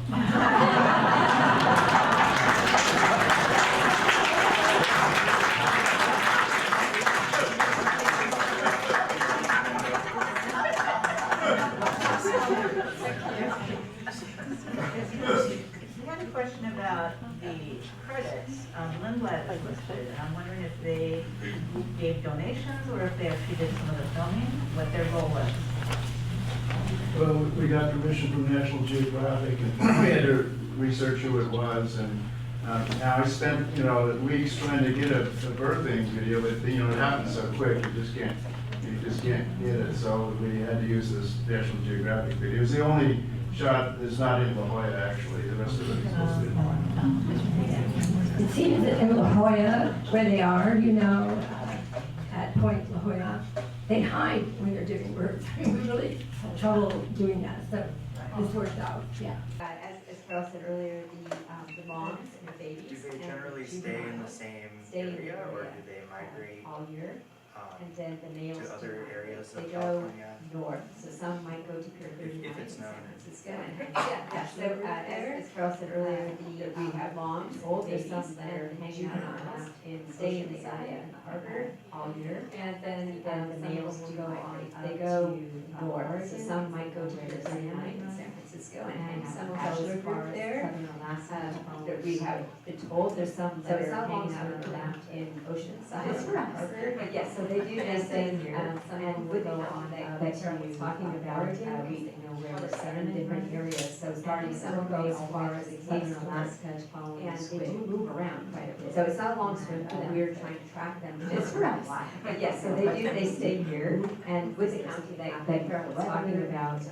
I had a question about the credits. Lindblad is listed, and I'm wondering if they gave donations or if they actually did some of the filming, what their role was. Well, we got permission from National Geographic, and we had to research who it was, and now I spent, weeks trying to get a birthing video, but, it happens so quick, you just can't get it, so we had to use this National Geographic video. It was the only shot that's not in La Jolla, actually, the rest of it is mostly in La Jolla. It seems that in La Jolla, where they are, at Point La Jolla, they hide when they're giving birth. We really had trouble doing that, so this worked out, yeah. As Carol said earlier, the moms and the babies. Do they generally stay in the same area, or do they migrate all year? And then the males to other areas of they California? go north, so some might go to Pier 39 if it's known. San Francisco. Yeah, so as Carol said earlier, we have moms, old babies that are hanging out and stay in the area in Harvard all year. And then the males do go on, they go north, so some might go to Pier 39 in San Francisco and hang some bachelor group there. That we have been told there's some that are hanging out on the raft in Oceanside, Harvard. But yes, so they do this thing here, and with the that Carol was talking about, we where there's 7 different areas, so starting some go as far as southern Alaska, and they do move around quite a bit. So it's not a long swim for them. We're trying to track them to this rest. But yes, so they stay here, and with the county that Carol was talking about,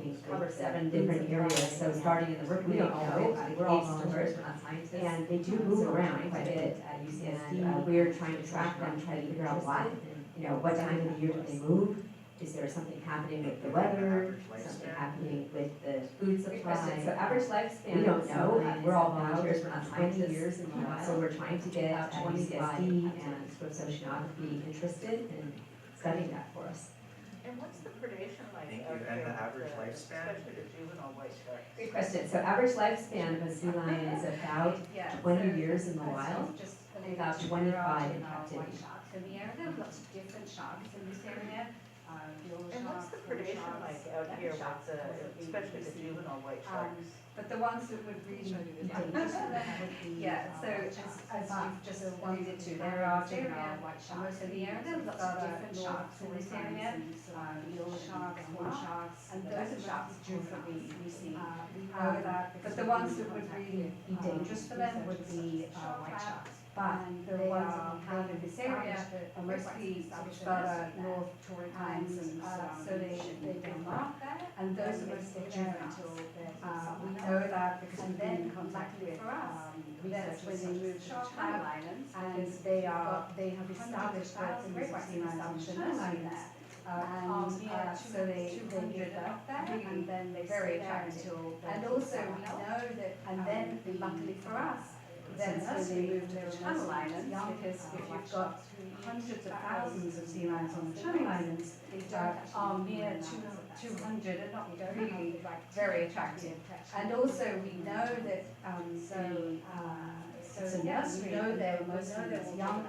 we cover 7 different areas, so starting in the work, we don't know, we're all volunteers, we're not scientists, and they do move around quite a bit at UCSD. We're trying to track them, try to figure out why. What time of the year do they move? Is there something happening with the weather? Something happening with the food supply? So average lifespan, we don't know. We're all volunteers, we're not scientists. Years in the wild. So we're trying to get UCSD and sort of oceanography interested in studying that for us. And what's the predation like? Thank you. And the average lifespan? Especially the juvenile white sharks. Great question. So average lifespan of a sea lion is about 20 years in the wild, and about 25 in captivity. So the area, there are lots of different sharks in this area. And what's the predation like out here with especially the juvenile white sharks? But the ones that would really be dangerous for them would be, so as you've just alluded to, there are juvenile white sharks in the area. There are lots of different sharks in this area, eel sharks, horn sharks, and those are sharks generally we see. But the ones that would really be dangerous for them would be white sharks. But the ones that we have in this area are mostly further north toward Hines and so they not there, and those are mostly juvenile. We know that because we've been in contact with researchers when they move to the Channel Islands, and they have established that in the sea lions and there. So they live up there, and then they stay there until. And also we know that, and then luckily for us, then since they moved to the Channel Islands, because if you've got hundreds of thousands of sea lions on the Channel Islands, are near 200 are not really very attractive. And also we know that it's a nursery, we know that most of these young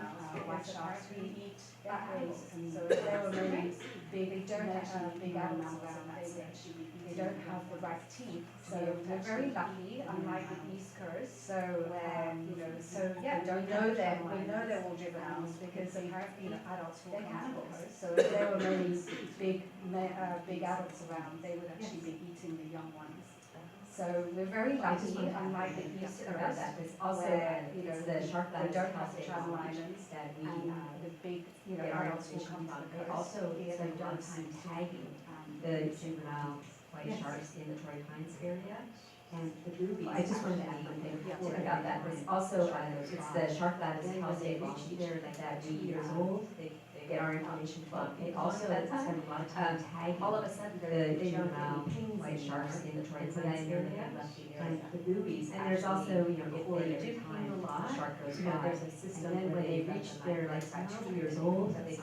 white sharks really eat apples, and so if there were many big, they don't have big adults around, they don't have the right teeth. So we're very lucky, unlike the East Coast. So we know they're all juveniles because they have adults who are cannibals. So if there were many big adults around, they would actually be eating the young ones. So we're very lucky, unlike the East Coast, where the shark they don't have the Channel Islands that the big adults will come to the coast. Also, we spend a lot of time tagging the juvenile white sharks in the Torrey Pines area. And the boobies. I just wanted to add one thing about that. There's also, it's the shark lattice, how they reach there like that 8 years old. They get our information from. They also spend a lot of time tagging all of a sudden the juvenile white sharks in the Torrey Pines area and the boobies. And there's also, if they do ping a lot, the shark goes by. There's a system. And then when they reach their like about 2 years old, they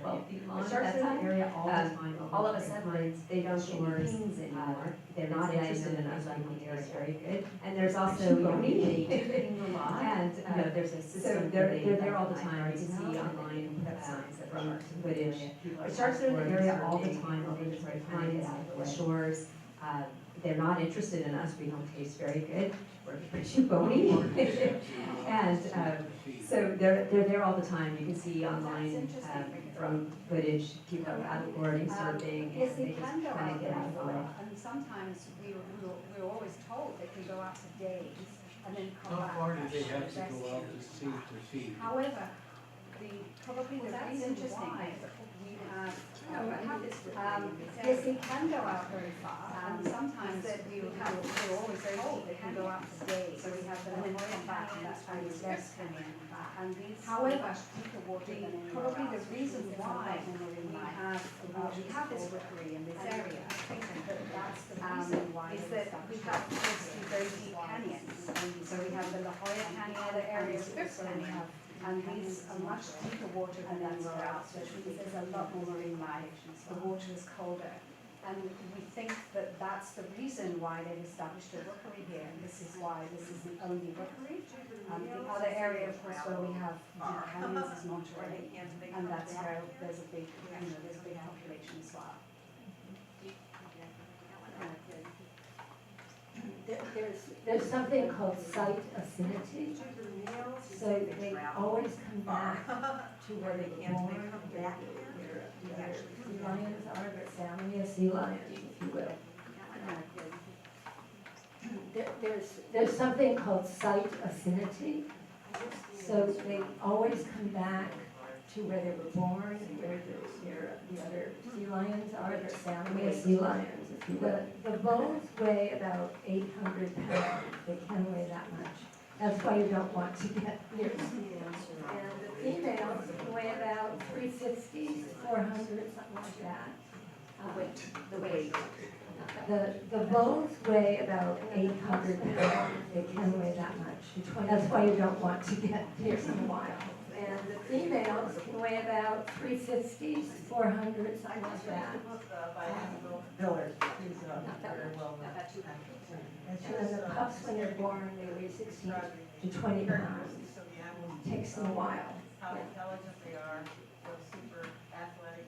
the sharks in the area all the time. All of a sudden they don't get pings anymore. They're not interested in us. It's very good. And there's also they ping a lot. And there's a system. So they're there all the time. You can see online signs that sharks footage. The sharks are in the area all the time over the Torrey Pines, the shores. They're not interested in us. We don't taste very good. We're pretty bony. And so they're there all the time. You can see online from footage, people out boarding, surfing, yes, and they they just can go kind out of get out of the way. and sometimes we're always told they can go out for days and then come back. How far do they have to go out to sea to feed? However, probably the reason why we have yes, they can go out very far, and sometimes we're always told they can go out for days. So we have them and then come back, and that's why it's less coming. And these, however, probably the reason why we have this rookery in this area, that's the reason why is that we have very deep canyons. So we have the La Jolla Canyon, the areas of Fifth Canyon. And these are much deeper water than anywhere else, which means there's a lot more marine life. The water is colder. And we think that that's the reason why they've established a rookery here. And this is why this is the only rookery. The other area, of course, where we have deep canyons is Monterey. And that's where there's a big, there's a big population as well. There's something called site affinity, so they always come back to where they were born. Sea lions are the family of sea lions, if you will. There's something called site affinity, so they always come back to where they were born, where the other sea lions are, the family of sea lions, if you will. The bones weigh about 800 pounds. They can weigh that much. That's why you don't want to get near them. And the females weigh about 350, 400, something like that. The weight. The bones weigh about 800 pounds. They can weigh that much. That's why you don't want to get near them wild. And the females can weigh about 350, 400, something like that. Billard, he's very well known. And the pups, when they're born, they weigh 16 to 20 pounds. It takes them a while. How intelligent they are, so super athletic.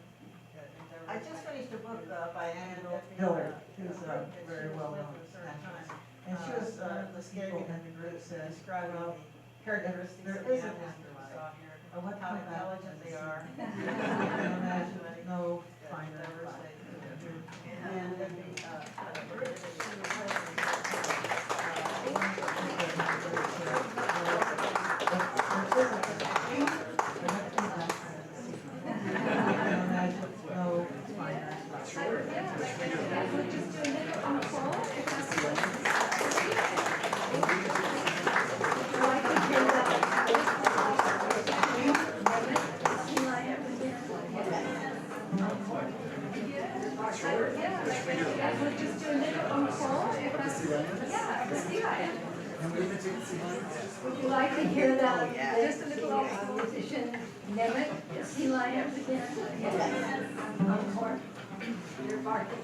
I just finished a book by Anna Billard, who's very well known. And she was describing in the groups, describing characteristics of the animals we saw here. What how intelligent they are. You can imagine no finer. And We're just doing Would you like to hear that? Just a little musician mimic sea lions again? Yes. Encore. You're barking.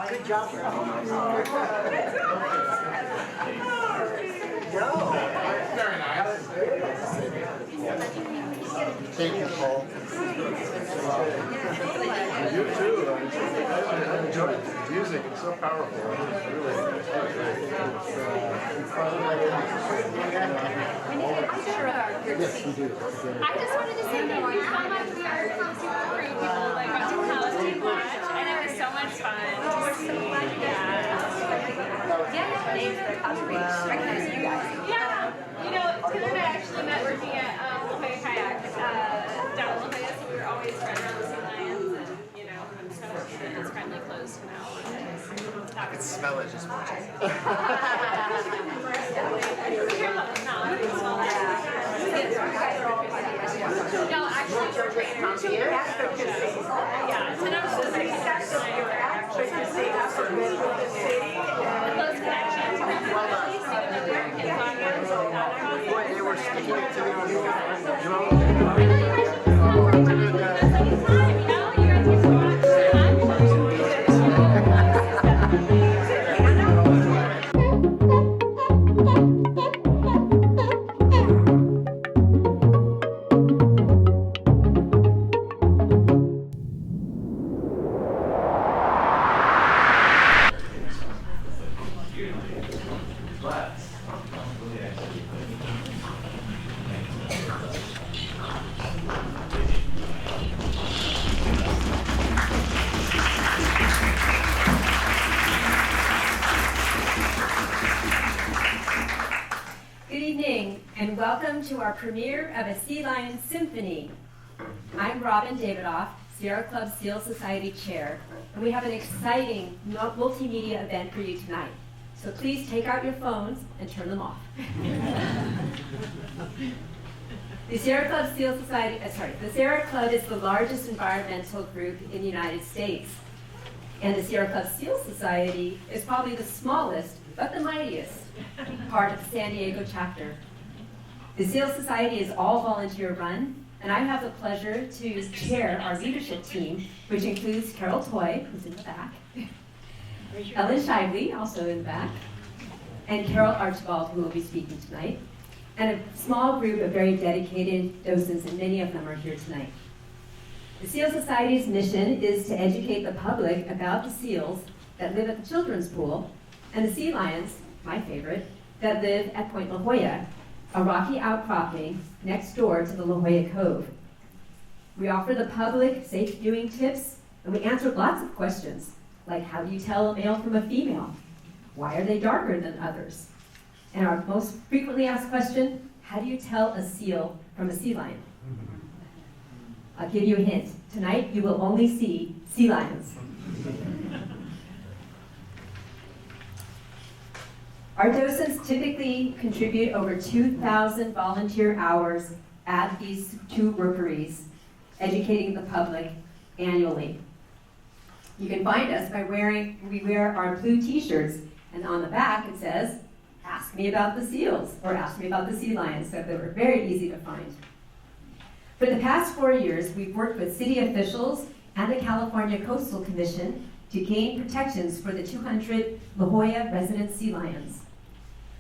Good job. Very nice. Thank you, Paul. You too. I enjoyed the music. It's so powerful. It's really Yes, we do. I just wanted to say thank you so much. We are from super crew people like got to tell us to watch, and it was so much fun to see. Recognize you guys. Yeah, you know, Tim and I actually met working at La Jolla Kayak down in La Jolla, so we were always right around the Sea Lions, and you know, I'm so happy that it's finally closed now. I can smell it just watching. No, actually, we're trainers. Yeah, and I'm so excited. The close connection to the police, even though they're in Boy, they were sticking it to the Good evening, and welcome to our premiere of a Sea Lion Symphony. I'm Robin Davidoff, Sierra Club Seal Society Chair, and we have an exciting multimedia event for you tonight. So please take out your phones and turn them off. The Sierra Club Seal Society, the Sierra Club is the largest environmental group in the United States. And the Sierra Club Seal Society is probably the smallest, but the mightiest part of the San Diego chapter. The Seal Society is all volunteer run, and I have the pleasure to chair our leadership team, which includes Carol Toy, who's in the back, Ellen Shively, also in the back, and Carol Archibald, who will be speaking tonight, and a small group of very dedicated docents, and many of them are here tonight. The Seal Society's mission is to educate the public about the seals that live at the children's pool and the sea lions, my favorite, that live at Point La Jolla, a rocky outcropping next door to the La Jolla Cove. We offer the public safe viewing tips, and we answer lots of questions, like how do you tell a male from a female? Why are they darker than others? And our most frequently asked question, how do you tell a seal from a sea lion? I'll give you a hint. Tonight you will only see sea lions. Our docents typically contribute over 2,000 volunteer hours at these two rookeries, educating the public annually. You can find us by we wear our blue t-shirts, and on the back it says, ask me about the seals, or ask me about the sea lions, so they were very easy to find. For the past 4 years, we've worked with city officials and the California Coastal Commission to gain protections for the 200 La Jolla resident sea lions.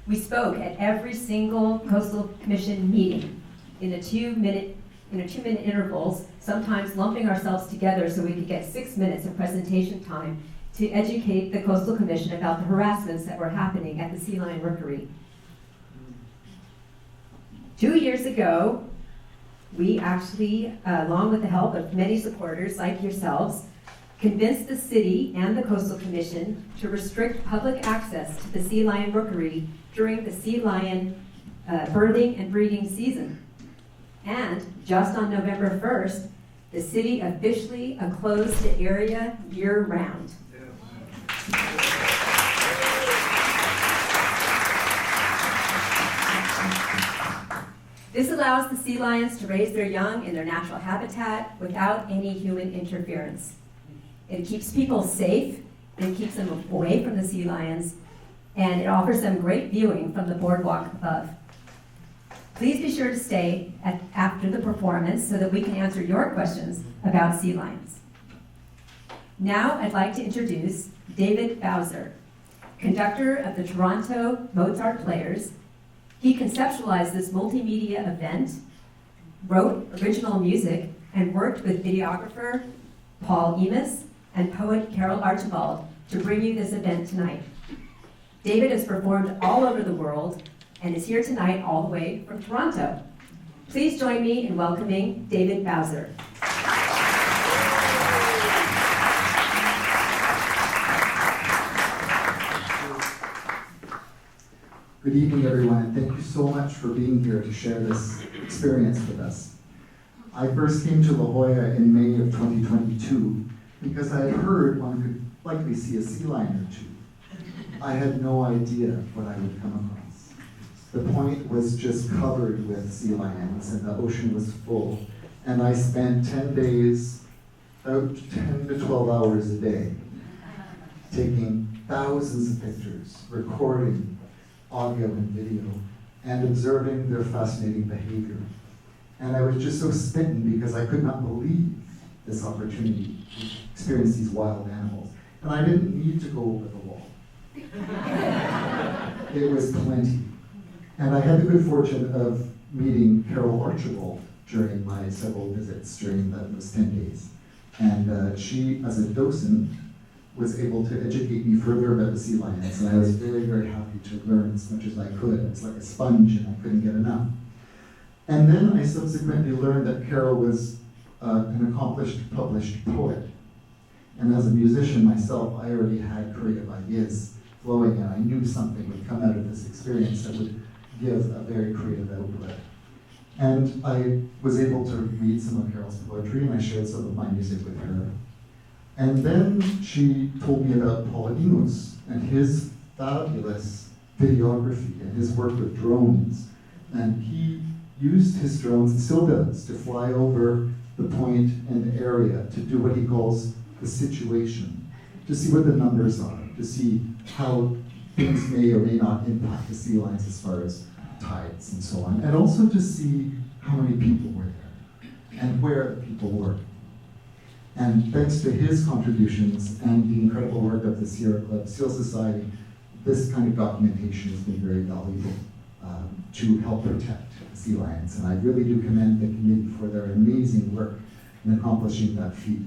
We spoke at every single Coastal Commission meeting in a two-minute intervals, sometimes lumping ourselves together so we could get 6 minutes of presentation time to educate the Coastal Commission about the harassments that were happening at the Sea Lion Rookery. 2 years ago, we actually, along with the help of many supporters like yourselves, convinced the city and the Coastal Commission to restrict public access to the Sea Lion Rookery during the sea lion birthing and breeding season. And just on November 1st, the city officially closed the area year-round. This allows the sea lions to raise their young in their natural habitat without any human interference. It keeps people safe, and keeps them away from the sea lions, and it offers them great viewing from the boardwalk above. Please be sure to stay after the performance so that we can answer your questions about sea lions. Now I'd like to introduce David Bowser, conductor of the Toronto Mozart Players. He conceptualized this multimedia event, wrote original music, and worked with videographer Paul Emis and poet Carol Archibald to bring you this event tonight. David has performed all over the world and is here tonight all the way from Toronto. Please join me in welcoming David Bowser. Good evening, everyone, and thank you so much for being here to share this experience with us. I first came to La Jolla in May of 2022 because I had heard one could likely see a sea lion or two. I had no idea what I would come across. The point was just covered with sea lions, and the ocean was full, and I spent 10 days, about 10 to 12 hours a day, taking thousands of pictures, recording audio and video, and observing their fascinating behavior. And I was just so smitten because I could not believe this opportunity to experience these wild animals. And I didn't need to go over the wall. It was plenty. And I had the good fortune of meeting Carol Archibald during my several visits during those 10 days. And she, as a docent, was able to educate me further about the sea lions, and I was very, very happy to learn as much as I could. It's like a sponge, and I couldn't get enough. And then I subsequently learned that Carol was an accomplished published poet. And as a musician myself, I already had creative ideas flowing, and I knew something would come out of this experience that would give a very creative outlet. And I was able to read some of Carol's poetry, and I shared some of my music with her. And then she told me about Paul Emis and his fabulous videography and his work with drones. And he used his drones, and still does, to fly over the point and the area to do what he calls the situation, to see what the numbers are, to see how things may or may not impact the sea lions as far as tides and so on, and also to see how many people were there and where the people were. And thanks to his contributions and the incredible work of the Sierra Club Seal Society, this kind of documentation has been very valuable to help protect the sea lions. And I really do commend the committee for their amazing work in accomplishing that feat.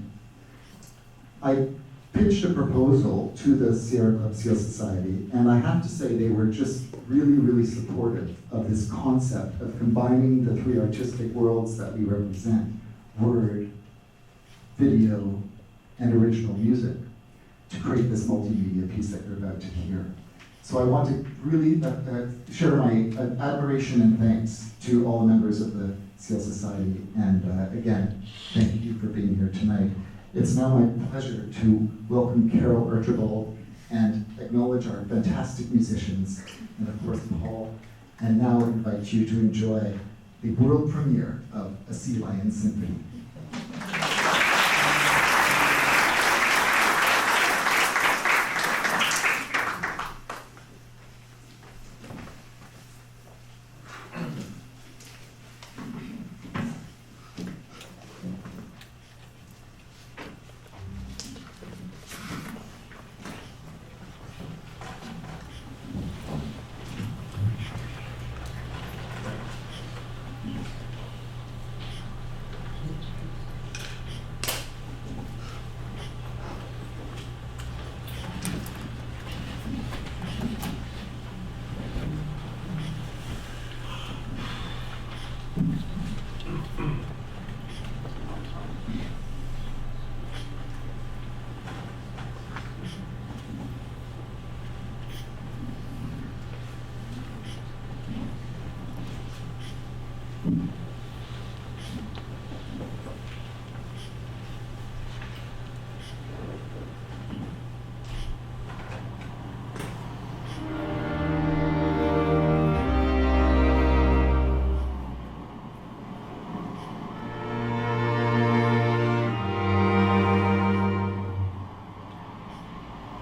I pitched a proposal to the Sierra Club Seal Society, and I have to say they were just really, really supportive of this concept of combining the three artistic worlds that we represent, word, video, and original music to create this multimedia piece that you're about to hear. So I want to really share my admiration and thanks to all the members of the Seal Society, and again, thank you for being here tonight. It's now my pleasure to welcome Carol Archibald and acknowledge our fantastic musicians, and of course Paul, and now invite you to enjoy the world premiere of A Sea Lion Symphony.